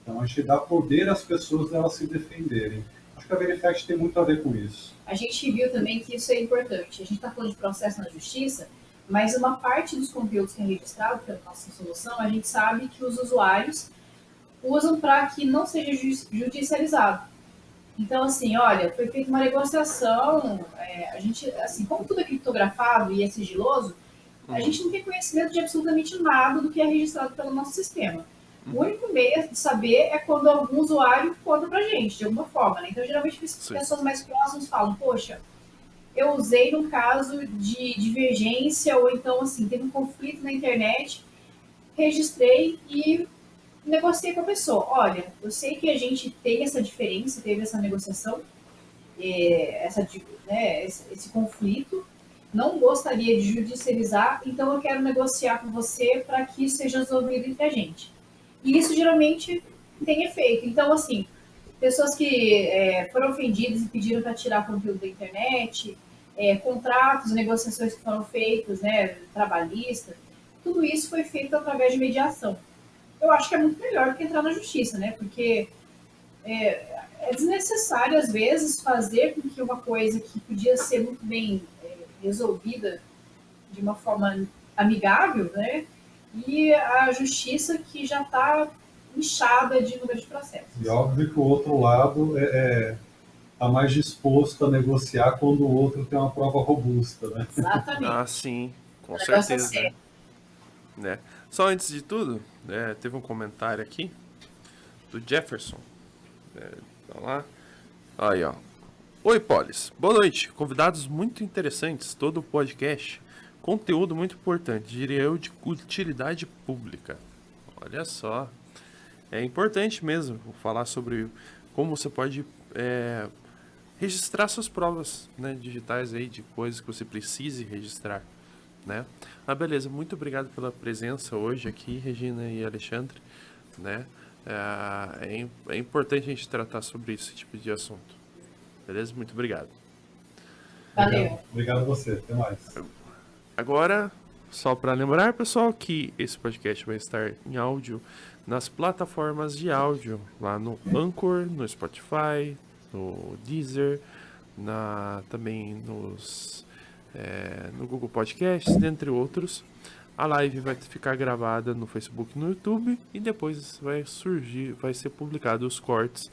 Então a gente dá poder às pessoas delas se defenderem. Acho que a Verifact tem muito a ver com isso. A gente viu também que isso é importante. A gente está falando de processo na justiça, mas uma parte dos conteúdos que é registrado pela nossa solução, a gente sabe que os usuários usam para que não seja judicializado. Então, assim, olha, foi feita uma negociação, a gente, assim, como tudo é criptografado e é sigiloso, a gente não tem conhecimento de absolutamente nada do que é registrado pelo nosso sistema. O único meio de saber é quando algum usuário conta pra gente, de alguma forma, né? Então, geralmente, as pessoas mais próximas falam, poxa, eu usei num caso de divergência, ou então, assim, teve um conflito na internet, registrei e negociei com a pessoa. Olha, eu sei que a gente tem essa diferença, teve essa negociação, esse conflito, não gostaria de judicializar, então eu quero negociar com você para que isso seja resolvido entre a gente. E isso geralmente tem efeito. Então, assim, pessoas que foram ofendidas e pediram para tirar conteúdo da internet, contratos, negociações que foram feitas, né, trabalhista, tudo isso foi feito através de mediação. Eu acho que é muito melhor do que entrar na justiça, né? Porque é desnecessário, às vezes, fazer com que uma coisa que podia ser muito bem resolvida de uma forma amigável, né? E a justiça que já está inchada de número de processos. E óbvio que o outro lado está mais disposto a negociar quando o outro tem uma prova robusta, né? Exatamente. Ah, sim, com certeza. Né? Só antes de tudo, teve um comentário aqui do Jefferson. Tá lá. Aí, ó. Oi, Polis. Boa noite. Convidados muito interessantes, todo o podcast. Conteúdo muito importante, diria eu, de utilidade pública. Olha só. É importante mesmo falar sobre como você pode registrar suas provas, né, digitais aí de coisas que você precise registrar, né? Ah, beleza. Muito obrigado pela presença hoje aqui, Regina e Alexandre, né? É importante a gente tratar sobre esse tipo de assunto. Beleza? Muito obrigado. Valeu. Obrigado a você. Até mais. Agora, só para lembrar, pessoal, que esse podcast vai estar em áudio nas plataformas de áudio, lá no Anchor, no Spotify, no Deezer, também no Google Podcasts, dentre outros. A live vai ficar gravada no Facebook e no YouTube e depois vai ser publicado os cortes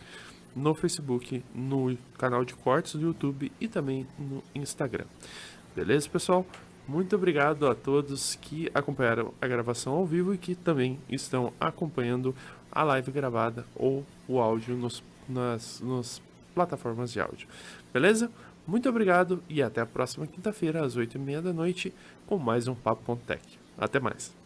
no Facebook, no canal de cortes do YouTube e também no Instagram. Beleza, pessoal? Muito obrigado a todos que acompanharam a gravação ao vivo e que também estão acompanhando a live gravada ou o áudio nas plataformas de áudio. Beleza? Muito obrigado e até a próxima quinta-feira às 8h30 da noite com mais um Papo.tech. Até mais.